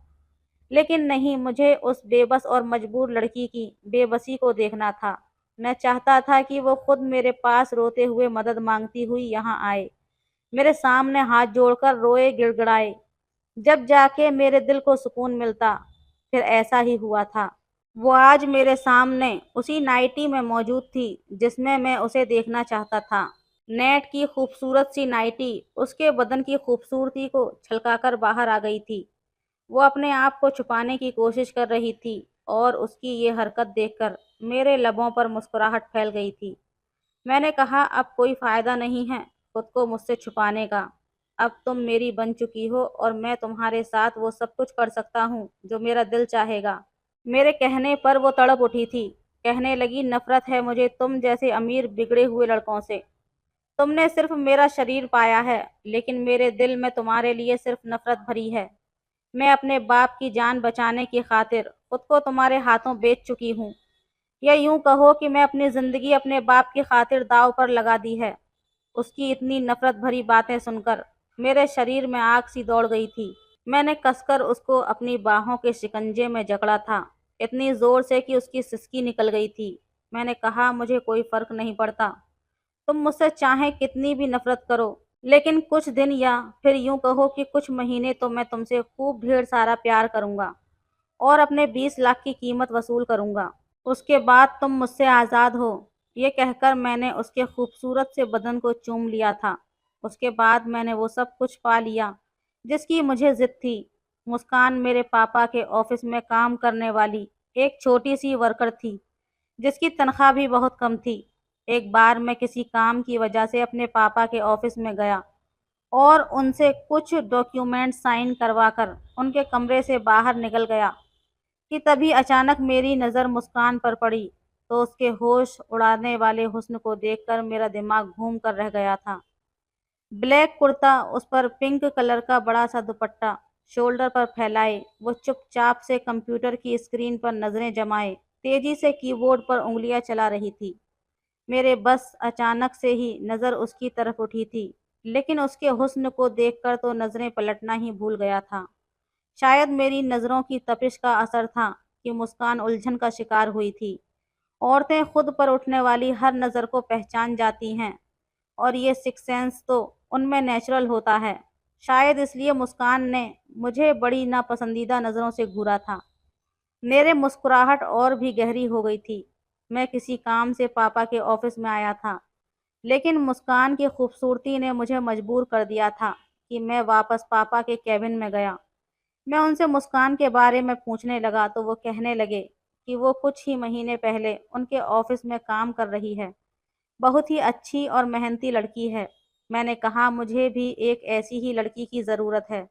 لیکن نہیں، مجھے اس بے بس اور مجبور لڑکی کی بے بسی کو دیکھنا تھا۔ میں چاہتا تھا کہ وہ خود میرے پاس روتے ہوئے مدد مانگتی ہوئی یہاں آئے، میرے سامنے ہاتھ جوڑ کر روئے گڑ گڑائے، جب جا کے میرے دل کو سکون ملتا۔ پھر ایسا ہی ہوا تھا۔ وہ آج میرے سامنے اسی نائٹی میں موجود تھی جس میں اسے دیکھنا چاہتا تھا۔ نیٹ کی خوبصورت سی نائٹی اس کے بدن کی خوبصورتی کو چھلکا کر باہر آ گئی تھی۔ وہ اپنے آپ کو چھپانے کی کوشش کر رہی تھی، اور اس کی یہ حرکت دیکھ کر میرے لبوں پر مسکراہٹ پھیل گئی تھی۔ میں نے کہا، اب کوئی فائدہ نہیں ہے خود کو مجھ سے چھپانے کا۔ اب تم میری بن چکی ہو، اور میں تمہارے ساتھ وہ سب کچھ کر سکتا ہوں جو میرا دل چاہے گا۔ میرے کہنے پر وہ تڑپ اٹھی تھی۔ کہنے لگی، نفرت ہے مجھے تم جیسے امیر بگڑے ہوئے لڑکوں سے۔ تم نے صرف میرا شریر پایا ہے، لیکن میرے دل میں تمہارے لیے صرف نفرت بھری ہے۔ میں اپنے باپ کی جان بچانے کی خاطر خود کو تمہارے ہاتھوں بیچ چکی ہوں، یا یوں کہو کہ میں اپنی زندگی اپنے باپ کی خاطر داؤ پر لگا دی ہے۔ اس کی اتنی نفرت بھری باتیں سن کر میرے شریر میں آگ سی دوڑ گئی تھی۔ میں نے کس کر اس کو اپنی باہوں کے شکنجے میں جکڑا تھا، اتنی زور سے کہ اس کی سسکی نکل گئی تھی۔ میں نے کہا، مجھے کوئی فرق نہیں پڑتا، تم مجھ سے چاہے کتنی بھی نفرت کرو، لیکن کچھ دن یا پھر یوں کہو کہ کچھ مہینے تو میں تم سے خوب ڈھیر سارا پیار کروں گا، اور اپنے 20 لاکھ کی قیمت وصول کروں گا۔ اس کے بعد تم مجھ سے آزاد ہو۔ یہ کہہ کر میں نے اس کے خوبصورت سے بدن کو چوم لیا تھا۔ اس کے بعد میں نے وہ سب کچھ پا لیا جس کی مجھے ضد تھی۔ مسکان میرے پاپا کے آفس میں کام کرنے والی ایک چھوٹی سی ورکر تھی جس کی تنخواہ بھی بہت کم تھی۔ ایک بار میں کسی کام کی وجہ سے اپنے پاپا کے آفس میں گیا اور ان سے کچھ ڈاکیومنٹ سائن کروا کر ان کے کمرے سے باہر نکل گیا کہ تبھی اچانک میری نظر مسکان پر پڑی تو اس کے ہوش اڑانے والے حسن کو دیکھ کر میرا دماغ گھوم کر رہ گیا تھا۔ بلیک کرتا، اس پر پنک کلر کا بڑا سا دوپٹہ شولڈر پر پھیلائے، وہ چپ چاپ سے کمپیوٹر کی اسکرین پر نظریں جمائے تیزی سے کی بورڈ پر انگلیاں چلا رہی تھی۔ میرے بس اچانک سے ہی نظر اس کی طرف اٹھی تھی، لیکن اس کے حسن کو دیکھ کر تو نظریں پلٹنا ہی بھول گیا تھا۔ شاید میری نظروں کی تپش کا اثر تھا کہ مسکان الجھن کا شکار ہوئی تھی۔ عورتیں خود پر اٹھنے والی ہر نظر کو پہچان جاتی ہیں اور یہ سکس سینس تو ان میں نیچرل ہوتا ہے۔ شاید اس لیے مسکان نے مجھے بڑی ناپسندیدہ نظروں سے گھورا تھا۔ میرے مسکراہٹ اور بھی گہری ہو گئی تھی۔ میں کسی کام سے پاپا کے آفس میں آیا تھا، لیکن مسکان کی خوبصورتی نے مجھے مجبور کر دیا تھا کہ میں واپس پاپا کے کیبن میں گیا۔ میں ان سے مسکان کے بارے میں پوچھنے لگا تو وہ کہنے لگے کہ وہ کچھ ہی مہینے پہلے ان کے آفس میں کام کر رہی ہے، بہت ہی اچھی اور محنتی لڑکی ہے۔ میں نے کہا مجھے بھی ایک ایسی ہی لڑکی کی ضرورت ہے۔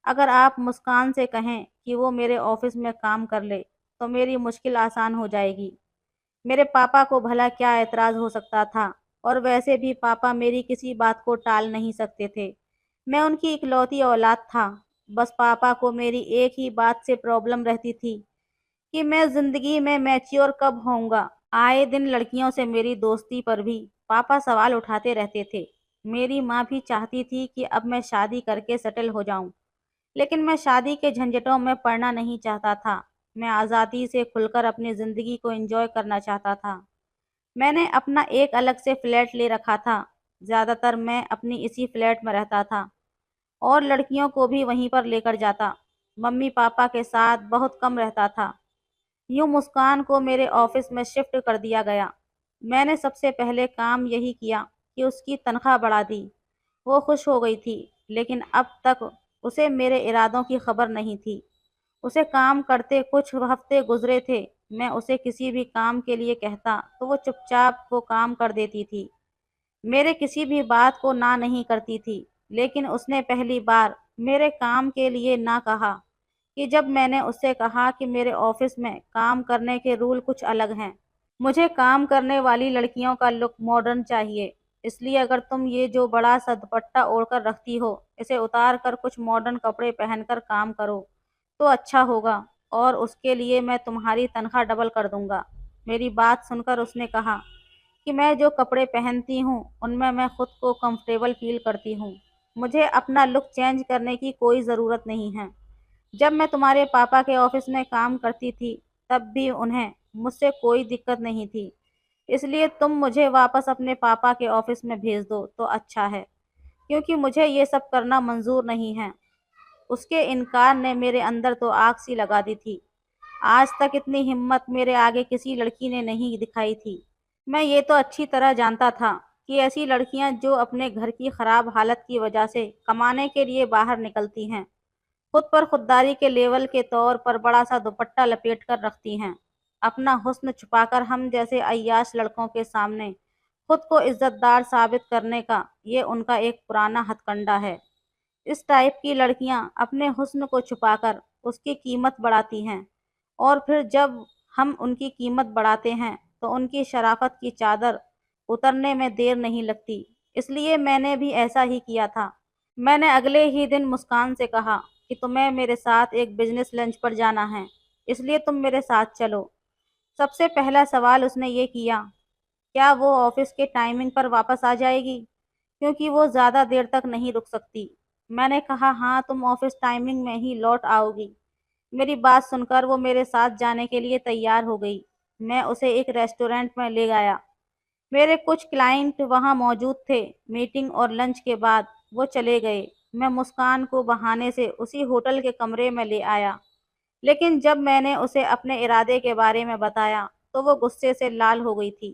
اگر آپ مسکان سے کہیں کہ وہ میرے آفس میں کام کر لے تو میری مشکل آسان ہو جائے گی۔ میرے پاپا کو بھلا کیا اعتراض ہو سکتا تھا، اور ویسے بھی پاپا میری کسی بات کو ٹال نہیں سکتے تھے۔ میں ان کی اکلوتی اولاد تھا۔ بس پاپا کو میری ایک ہی بات سے پرابلم رہتی تھی کہ میں زندگی میں میچیور کب ہوں گا۔ آئے دن لڑکیوں سے میری دوستی پر بھی پاپا سوال اٹھاتے رہتے تھے۔ میری ماں بھی چاہتی تھی کہ اب میں شادی کر کے سیٹل ہو جاؤں، لیکن میں شادی کے جھنجٹوں میں پڑنا نہیں چاہتا تھا۔ میں آزادی سے کھل کر اپنی زندگی کو انجوائے کرنا چاہتا تھا۔ میں نے اپنا ایک الگ سے فلیٹ لے رکھا تھا۔ زیادہ تر میں اپنی اسی فلیٹ میں رہتا تھا اور لڑکیوں کو بھی وہیں پر لے کر جاتا۔ ممی پاپا کے ساتھ بہت کم رہتا تھا۔ یوں مسکان کو میرے آفس میں شفٹ کر دیا گیا۔ میں نے سب سے پہلے کام یہی کیا کہ اس کی تنخواہ بڑھا دی۔ وہ خوش ہو گئی تھی، لیکن اب تک اسے میرے ارادوں کی خبر نہیں تھی۔ اسے کام کرتے کچھ ہفتے گزرے تھے۔ میں اسے کسی بھی کام کے لیے کہتا تو وہ چپ چاپ وہ کام کر دیتی تھی، میرے کسی بھی بات کو نہ نہیں کرتی تھی۔ لیکن اس نے پہلی بار میرے کام کے لیے نہ کہا کہ جب میں نے اس سے کہا کہ میرے آفس میں کام کرنے کے رول کچھ الگ ہیں۔ مجھے کام کرنے والی لڑکیوں کا لک ماڈرن چاہیے، اس لیے اگر تم یہ جو بڑا سا دوپٹہ اوڑھ کر رکھتی ہو اسے اتار کر کچھ ماڈرن کپڑے پہن کر کام کرو تو اچھا ہوگا، اور اس کے لیے میں تمہاری تنخواہ ڈبل کر دوں گا۔ میری بات سن کر اس نے کہا کہ میں جو کپڑے پہنتی ہوں ان میں خود کو کمفرٹیبل فیل کرتی ہوں۔ مجھے اپنا لک چینج کرنے کی کوئی ضرورت نہیں ہے۔ جب میں تمہارے پاپا کے آفس میں کام کرتی تھی تب بھی انہیں مجھ سے کوئی دقت نہیں تھی، اس لیے تم مجھے واپس اپنے پاپا کے آفس میں بھیج دو تو اچھا ہے، کیونکہ مجھے یہ سب کرنا منظور نہیں ہے۔ اس کے انکار نے میرے اندر تو آگ سی لگا دی تھی۔ آج تک اتنی ہمت میرے آگے کسی لڑکی نے نہیں دکھائی تھی۔ میں یہ تو اچھی طرح جانتا تھا کہ ایسی لڑکیاں جو اپنے گھر کی خراب حالت کی وجہ سے کمانے کے لیے باہر نکلتی ہیں، خود پر خودداری کے لیول کے طور پر بڑا سا دوپٹہ لپیٹ کر رکھتی ہیں، اپنا حسن چھپا کر ہم جیسے عیاش لڑکوں کے سامنے خود کو عزت دار ثابت کرنے کا یہ ان کا ایک پرانا ہتھ کنڈا ہے۔ اس ٹائپ کی لڑکیاں اپنے حسن کو چھپا کر اس کی قیمت بڑھاتی ہیں، اور پھر جب ہم ان کی قیمت بڑھاتے ہیں تو ان کی شرافت کی چادر اترنے میں دیر نہیں لگتی۔ اس لیے میں نے بھی ایسا ہی کیا تھا۔ میں نے اگلے ہی دن مسکان سے کہا کہ تمہیں میرے ساتھ ایک بزنس لنچ پر جانا ہے، اس لیے تم میرے ساتھ چلو۔ سب سے پہلا سوال اس نے یہ کیا، کیا وہ آفس کے ٹائمنگ پر واپس آ جائے گی، کیونکہ وہ زیادہ دیر تک نہیں رک سکتی۔ میں نے کہا ہاں، تم آفس ٹائمنگ میں ہی لوٹ آؤ گی۔ میری بات سن کر وہ میرے ساتھ جانے کے لیے تیار ہو گئی۔ میں اسے ایک ریسٹورنٹ میں لے گیا۔ میرے کچھ کلائنٹ وہاں موجود تھے۔ میٹنگ اور لنچ کے بعد وہ چلے گئے۔ میں مسکان کو بہانے سے اسی ہوٹل کے کمرے میں لے آیا، لیکن جب میں نے اسے اپنے ارادے کے بارے میں بتایا تو وہ غصے سے لال ہو گئی تھی۔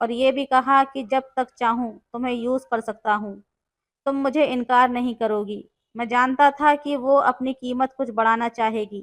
اور یہ بھی کہا کہ جب تک چاہوں تمہیں یوز کر سکتا ہوں، تم مجھے انکار نہیں کرو گی۔ میں جانتا تھا کہ وہ اپنی قیمت کچھ بڑھانا چاہے گی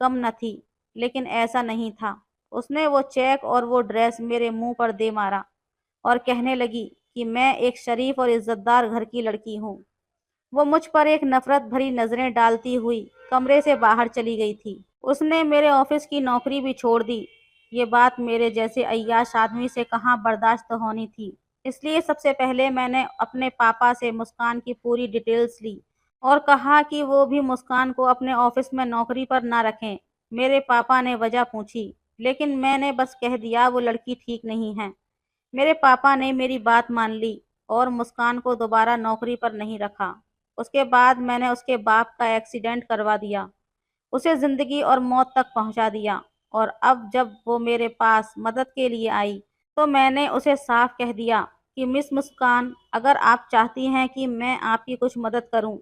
کم نہ تھی، لیکن ایسا نہیں تھا۔ اس نے وہ چیک اور وہ ڈریس میرے منہ پر دے مارا اور کہنے لگی کہ میں ایک شریف اور عزت دار گھر کی لڑکی ہوں۔ وہ مجھ پر ایک نفرت بھری نظریں ڈالتی ہوئی کمرے سے باہر چلی گئی تھی۔ اس نے میرے آفس کی نوکری بھی چھوڑ دی۔ یہ بات میرے جیسے عیاش آدمی سے کہاں برداشت ہونی تھی، اس لیے سب سے پہلے میں نے اپنے پاپا سے مسکان کی پوری ڈیٹیلز لی اور کہا کہ وہ بھی مسکان کو اپنے آفس میں نوکری پر نہ رکھیں۔ میرے پاپا نے وجہ پوچھی، لیکن میں نے بس کہہ دیا وہ لڑکی ٹھیک نہیں ہے۔ میرے پاپا نے میری بات مان لی اور مسکان کو دوبارہ نوکری پر نہیں رکھا۔ اس کے بعد میں نے اس کے باپ کا ایکسیڈنٹ کروا دیا، اسے زندگی اور موت تک پہنچا دیا، اور اب جب وہ میرے پاس مدد کے لیے آئی تو میں نے اسے صاف کہہ دیا کہ مس مسکان، اگر آپ چاہتی ہیں کہ میں آپ کی کچھ مدد کروں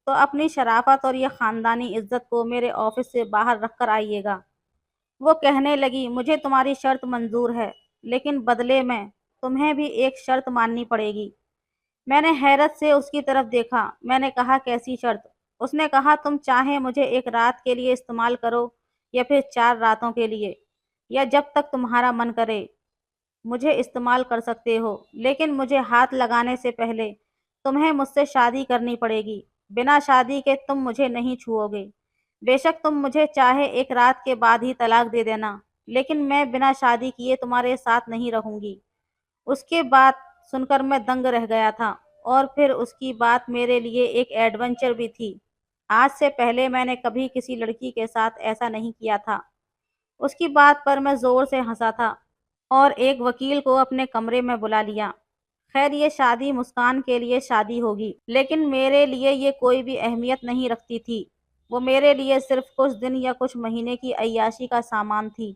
تو اپنی شرافت اور یہ خاندانی عزت کو میرے آفس سے باہر رکھ کر آئیے گا۔ وہ کہنے لگی، مجھے تمہاری شرط منظور ہے، لیکن بدلے میں تمہیں بھی ایک شرط ماننی پڑے گی۔ میں نے حیرت سے اس کی طرف دیکھا۔ میں نے کہا، کیسی شرط؟ اس نے کہا، تم چاہے مجھے ایک رات کے لیے استعمال کرو یا پھر 4 راتوں کے لیے، یا جب تک تمہارا من کرے مجھے استعمال کر سکتے ہو، لیکن مجھے ہاتھ لگانے سے پہلے تمہیں مجھ سے شادی کرنی پڑے گی۔ بنا شادی کے تم مجھے نہیں چھوؤ گے۔ بے شک تم مجھے چاہے ایک رات کے بعد ہی طلاق دے دینا، لیکن میں بنا شادی کیے تمہارے ساتھ نہیں رہوں گی۔ اس کے بات سن کر میں دنگ رہ گیا تھا، اور پھر اس کی بات میرے لیے ایک ایڈونچر بھی تھی۔ آج سے پہلے میں نے کبھی کسی لڑکی کے ساتھ ایسا نہیں کیا تھا۔ اس کی بات پر میں زور سے ہنسا تھا اور ایک وکیل کو اپنے کمرے میں بلا لیا۔ خیر، یہ شادی مسکان کے لیے شادی ہوگی، لیکن میرے لیے یہ کوئی بھی اہمیت نہیں رکھتی تھی۔ وہ میرے لیے صرف کچھ دن یا کچھ مہینے کی عیاشی کا سامان تھی۔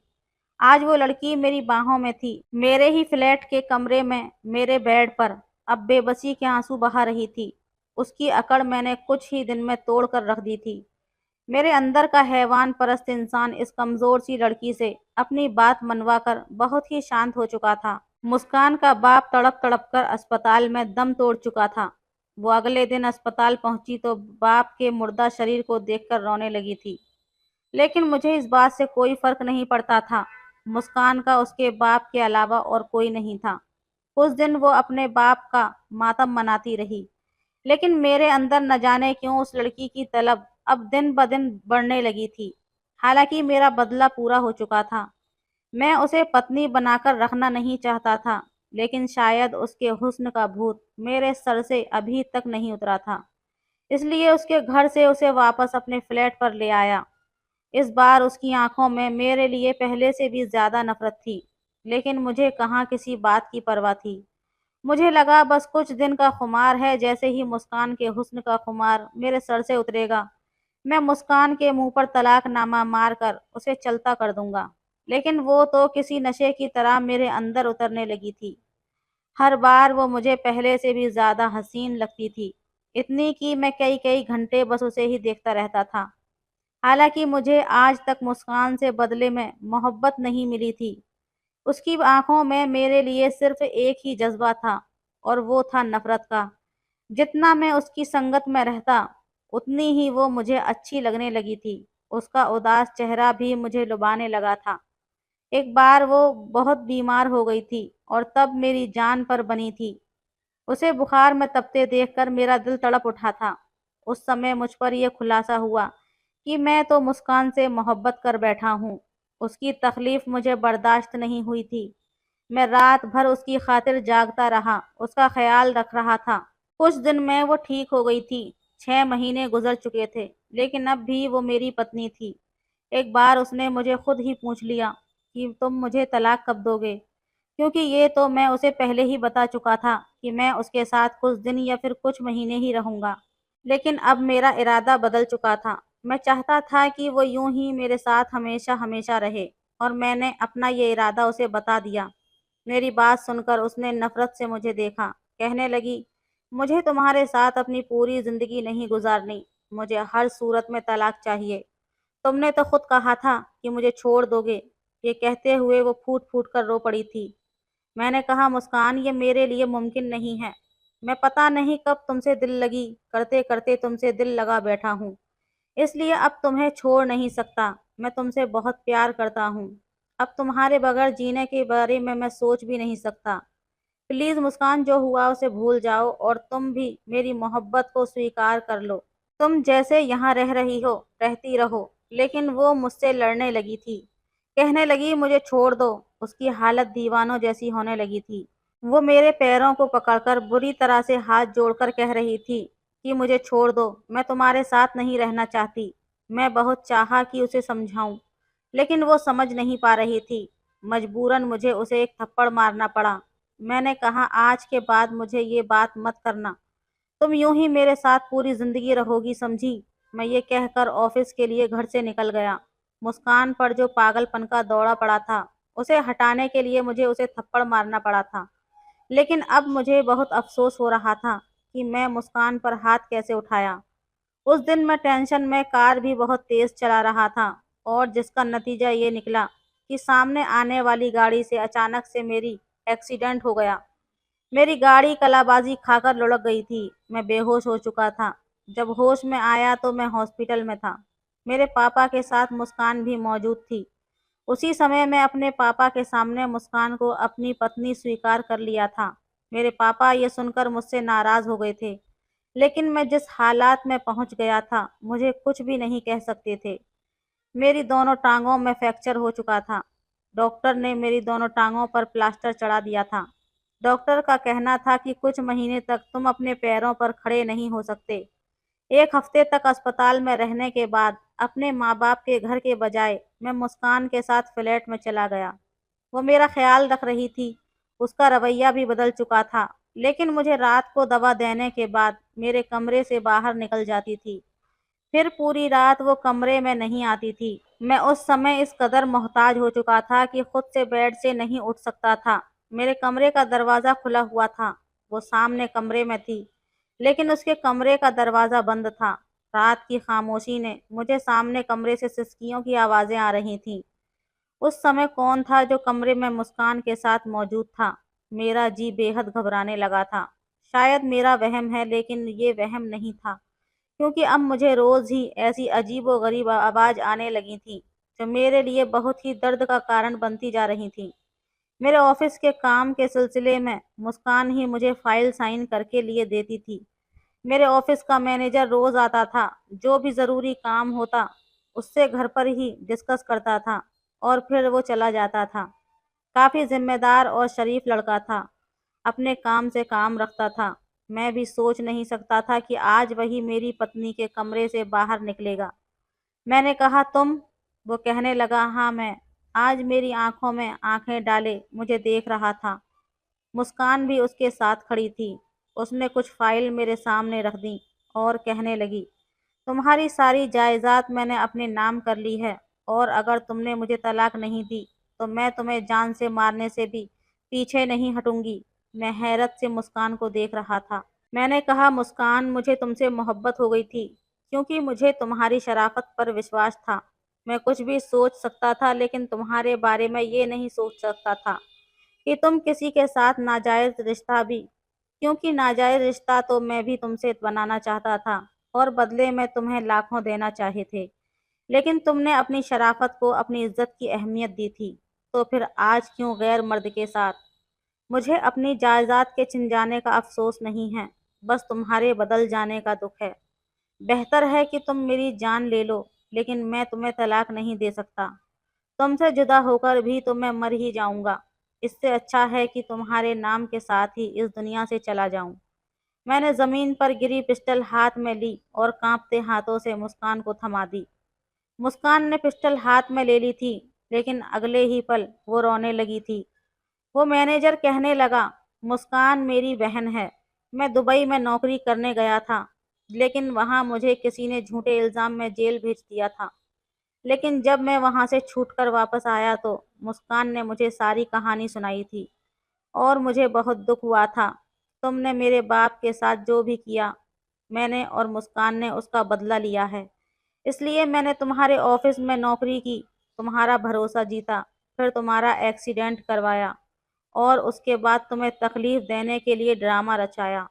آج وہ لڑکی میری باہوں میں تھی، میرے ہی فلیٹ کے کمرے میں، میرے بیڈ پر، اب بے بسی کے آنسو بہا رہی تھی۔ اس کی اکڑ میں نے کچھ ہی دن میں توڑ کر رکھ دی تھی۔ میرے اندر کا حیوان پرست انسان اس کمزور سی لڑکی سے اپنی بات منوا کر بہت ہی شانت ہو چکا تھا۔ مسکان کا باپ تڑپ تڑپ کر اسپتال میں دم توڑ چکا تھا۔ وہ اگلے دن اسپتال پہنچی تو باپ کے مردہ شریر کو دیکھ کر رونے لگی تھی، لیکن مجھے اس بات سے کوئی فرق نہیں پڑتا تھا۔ مسکان کا اس کے باپ کے علاوہ اور کوئی نہیں تھا۔ کچھ دن وہ اپنے باپ کا ماتم مناتی رہی، لیکن میرے اندر نہ جانے کیوں اس لڑکی کی طلب اب دن بدن بڑھنے لگی تھی۔ حالانکہ میرا بدلہ پورا ہو چکا تھا، میں اسے پتنی بنا کر رکھنا نہیں چاہتا تھا، لیکن شاید اس کے حسن کا بھوت میرے سر سے ابھی تک نہیں اترا تھا، اس لیے اس کے گھر سے اسے واپس اپنے فلیٹ پر لے آیا۔ اس بار اس کی آنکھوں میں میرے لیے پہلے سے بھی زیادہ نفرت تھی، لیکن مجھے کہاں کسی بات کی پرواہ تھی۔ مجھے لگا بس کچھ دن کا خمار ہے، جیسے ہی مسکان کے حسن کا خمار میرے سر سے اترے گا میں مسکان کے منہ پر طلاق نامہ مار کر اسے چلتا کر دوں گا۔ لیکن وہ تو کسی نشے کی طرح میرے اندر اترنے لگی تھی۔ ہر بار وہ مجھے پہلے سے بھی زیادہ حسین لگتی تھی، اتنی کہ میں کئی کئی گھنٹے بس اسے ہی دیکھتا رہتا تھا۔ حالانکہ مجھے آج تک مسکان سے بدلے میں محبت نہیں ملی تھی۔ اس کی آنکھوں میں میرے لیے صرف ایک ہی جذبہ تھا، اور وہ تھا نفرت کا۔ جتنا میں اس کی سنگت میں رہتا اتنی ہی وہ مجھے اچھی لگنے لگی تھی۔ اس کا اداس چہرہ بھی مجھے لبھانے لگا تھا۔ ایک بار وہ بہت بیمار ہو گئی تھی اور تب میری جان پر بنی تھی۔ اسے بخار میں تپتے دیکھ کر میرا دل تڑپ اٹھا تھا۔ اس سمے مجھ پر یہ خلاصہ ہوا کہ میں تو مسکان سے محبت کر بیٹھا ہوں۔ اس کی تکلیف مجھے برداشت نہیں ہوئی تھی۔ میں رات بھر اس کی خاطر جاگتا رہا، اس کا خیال رکھ رہا تھا۔ کچھ دن میں وہ ٹھیک ہو گئی تھی۔ 6 مہینے گزر چکے تھے، لیکن اب بھی وہ میری پتنی تھی۔ ایک بار اس نے مجھے خود ہی پوچھ لیا کہ تم مجھے طلاق کب دو گے، کیونکہ یہ تو میں اسے پہلے ہی بتا چکا تھا کہ میں اس کے ساتھ کچھ دن یا پھر کچھ مہینے ہی رہوں گا۔ لیکن اب میرا ارادہ بدل چکا تھا۔ میں چاہتا تھا کہ وہ یوں ہی میرے ساتھ ہمیشہ ہمیشہ رہے، اور میں نے اپنا یہ ارادہ اسے بتا دیا۔ میری بات سن کر اس نے نفرت سے مجھے دیکھا، کہنے لگی، مجھے تمہارے ساتھ اپنی پوری زندگی نہیں گزارنی، مجھے ہر صورت میں طلاق چاہیے۔ تم نے تو خود کہا تھا کہ مجھے چھوڑ دو گے۔ یہ کہتے ہوئے وہ پھوٹ پھوٹ کر رو پڑی تھی۔ میں نے کہا مسکان یہ میرے لیے ممکن نہیں ہے۔ میں پتہ نہیں کب تم سے دل لگی کرتے کرتے تم سے دل لگا بیٹھا ہوں، اس لیے اب تمہیں چھوڑ نہیں سکتا۔ میں تم سے بہت پیار کرتا ہوں، اب تمہارے بغیر جینے کے بارے میں سوچ بھی نہیں سکتا۔ پلیز مسکان، جو ہوا اسے بھول جاؤ اور تم بھی میری محبت کو سویکار کر لو۔ تم جیسے یہاں رہ رہی ہو رہتی رہو۔ لیکن وہ مجھ سے لڑنے لگی تھی، کہنے لگی مجھے چھوڑ دو۔ اس کی حالت دیوانوں جیسی ہونے لگی تھی۔ وہ میرے پیروں کو پکڑ کر بری طرح سے ہاتھ جوڑ کر کہہ رہی تھی کہ مجھے چھوڑ دو، میں تمہارے ساتھ نہیں رہنا چاہتی۔ میں بہت چاہا کہ اسے سمجھاؤں، لیکن وہ سمجھ نہیں پا رہی تھی۔ مجبوراً مجھے اسے ایک تھپڑ مارنا پڑا۔ میں نے کہا آج کے بعد مجھے یہ بات مت کرنا، تم یوں ہی میرے ساتھ پوری زندگی رہو گی، سمجھی؟ میں یہ کہہ کر آفس کے لیے گھر سے نکل گیا۔ مسکان پر جو پاگل پن کا دوڑا پڑا تھا، اسے ہٹانے کے لیے مجھے اسے تھپڑ مارنا پڑا تھا، لیکن اب مجھے بہت افسوس ہو رہا تھا کہ میں مسکان پر ہاتھ کیسے اٹھایا۔ اس دن میں ٹینشن میں کار بھی بہت تیز چلا رہا تھا، اور جس کا نتیجہ یہ نکلا کہ سامنے آنے والی گاڑی سے اچانک سے میری ایکسیڈنٹ ہو گیا۔ میری گاڑی کلا بازی کھا کر لڑک گئی تھی۔ میں بے ہوش ہو چکا تھا۔ جب ہوش میں آیا تو میں ہاسپٹل میں تھا۔ میرے پاپا کے ساتھ مسکان بھی موجود تھی۔ اسی سمے میں اپنے پاپا کے سامنے مسکان کو اپنی پتنی سویکار کر لیا تھا۔ میرے پاپا یہ سن کر مجھ سے ناراض ہو گئے تھے، لیکن میں جس حالات میں پہنچ گیا تھا مجھے کچھ بھی نہیں کہہ سکتے تھے۔ میری دونوں ٹانگوں میں فریکچر ہو چکا تھا۔ ڈاکٹر نے میری دونوں ٹانگوں پر پلاسٹر چڑھا دیا تھا۔ ڈاکٹر کا کہنا تھا کہ کچھ مہینے تک تم اپنے پیروں پر کھڑے نہیں ہو سکتے۔ ایک ہفتے تک اسپتال میں رہنے کے بعد اپنے ماں باپ کے گھر کے بجائے میں مسکان کے ساتھ فلیٹ میں چلا گیا۔ وہ میرا خیال رکھ رہی تھی، اس کا رویہ بھی بدل چکا تھا، لیکن مجھے رات کو دوا دینے کے بعد میرے کمرے سے باہر نکل جاتی تھی۔ پھر پوری رات وہ کمرے میں نہیں آتی تھی۔ میں اس سمے اس قدر محتاج ہو چکا تھا کہ خود سے بیڈ سے نہیں اٹھ سکتا تھا۔ میرے کمرے کا دروازہ کھلا ہوا تھا۔ وہ سامنے کمرے میں تھی، لیکن اس کے کمرے کا دروازہ بند تھا۔ رات کی خاموشی نے مجھے سامنے کمرے سے سسکیوں کی آوازیں آ رہی تھیں۔ اس سمے کون تھا جو کمرے میں مسکان کے ساتھ موجود تھا؟ میرا جی بے حد گھبرانے لگا تھا۔ شاید میرا وہم ہے، لیکن یہ وہم نہیں تھا، کیونکہ اب مجھے روز ہی ایسی عجیب و غریب آواز آنے لگی تھی جو میرے لیے بہت ہی درد کا کارن بنتی جا رہی تھی۔ میرے آفس کے کام کے سلسلے میں مسکان ہی مجھے فائل سائن کر کے لیے دیتی تھی۔ میرے آفس کا مینیجر روز آتا تھا، جو بھی ضروری کام ہوتا اس سے گھر پر ہی ڈسکس کرتا تھا اور پھر وہ چلا جاتا تھا۔ کافی ذمہ دار اور شریف لڑکا تھا، اپنے کام سے کام رکھتا تھا۔ میں بھی سوچ نہیں سکتا تھا کہ آج وہی میری پتنی کے کمرے سے باہر نکلے گا۔ میں نے کہا تم؟ وہ کہنے لگا ہاں میں۔ آج میری آنکھوں میں آنکھیں ڈالے مجھے دیکھ رہا تھا۔ مسکان بھی اس کے ساتھ کھڑی تھی۔ اس نے کچھ فائل میرے سامنے رکھ دیں اور کہنے لگی تمہاری ساری جائیداد میں نے اپنے نام کر لی ہے، اور اگر تم نے مجھے طلاق نہیں دی تو میں تمہیں جان سے مارنے سے بھی پیچھے نہیں ہٹوں گی۔ میں حیرت سے مسکان کو دیکھ رہا تھا۔ میں نے کہا مسکان، مجھے تم سے محبت ہو گئی تھی، کیونکہ مجھے تمہاری شرافت پر وشواس تھا۔ میں کچھ بھی سوچ سکتا تھا، لیکن تمہارے بارے میں یہ نہیں سوچ سکتا تھا کہ تم کسی کے ساتھ ناجائز رشتہ بھی، کیونکہ ناجائز رشتہ تو میں بھی تم سے بنانا چاہتا تھا اور بدلے میں تمہیں لاکھوں دینا چاہے تھے، لیکن تم نے اپنی شرافت کو اپنی عزت کی اہمیت دی تھی۔ تو پھر آج کیوں غیر مرد کے ساتھ؟ مجھے اپنی جائیداد کے چھن جانے کا افسوس نہیں ہے، بس تمہارے بدل جانے کا دکھ ہے۔ بہتر ہے کہ تم میری جان لے لو، لیکن میں تمہیں طلاق نہیں دے سکتا۔ تم سے جدا ہو کر بھی تو میں مر ہی جاؤں گا۔ اس سے اچھا ہے کہ تمہارے نام کے ساتھ ہی اس دنیا سے چلا جاؤں۔ میں نے زمین پر گری پسٹل ہاتھ میں لی اور کانپتے ہاتھوں سے مسکان کو تھما دی۔ مسکان نے پسٹل ہاتھ میں لے لی تھی، لیکن اگلے ہی پل وہ رونے لگی تھی۔ وہ مینیجر کہنے لگا مسکان میری بہن ہے۔ میں دبئی میں نوکری کرنے گیا تھا، لیکن وہاں مجھے کسی نے جھوٹے الزام میں جیل بھیج دیا تھا۔ لیکن جب میں وہاں سے چھوٹ کر واپس آیا تو مسکان نے مجھے ساری کہانی سنائی تھی، اور مجھے بہت دکھ ہوا تھا۔ تم نے میرے باپ کے ساتھ جو بھی کیا، میں نے اور مسکان نے اس کا بدلہ لیا ہے۔ اس لیے میں نے تمہارے آفس میں نوکری کی، تمہارا بھروسہ جیتا، پھر تمہارا ایکسیڈنٹ کروایا اور اس کے بعد تمہیں تکلیف دینے کے لیے ڈرامہ رچایا۔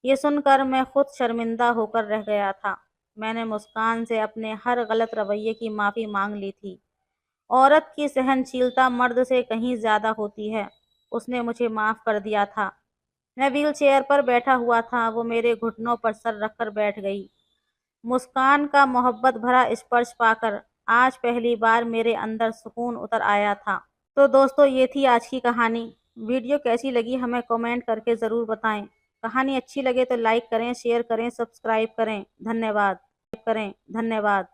یہ سن کر میں خود شرمندہ ہو کر رہ گیا تھا۔ میں نے مسکان سے اپنے ہر غلط رویے کی معافی مانگ لی تھی۔ عورت کی سہنشیلتا مرد سے کہیں زیادہ ہوتی ہے۔ اس نے مجھے معاف کر دیا تھا۔ میں ویل چیئر پر بیٹھا ہوا تھا، وہ میرے گھٹنوں پر سر رکھ کر بیٹھ گئی۔ مسکان کا محبت بھرا اسپرش پا کر آج پہلی بار میرے اندر سکون اتر آیا تھا۔ تو دوستو، یہ تھی آج کی کہانی۔ ویڈیو کیسی لگی ہمیں کمنٹ کر کے ضرور بتائیں۔ کہانی اچھی لگے تو لائک کریں، شیئر کریں، سبسکرائب کریں۔ دھنیہ واد۔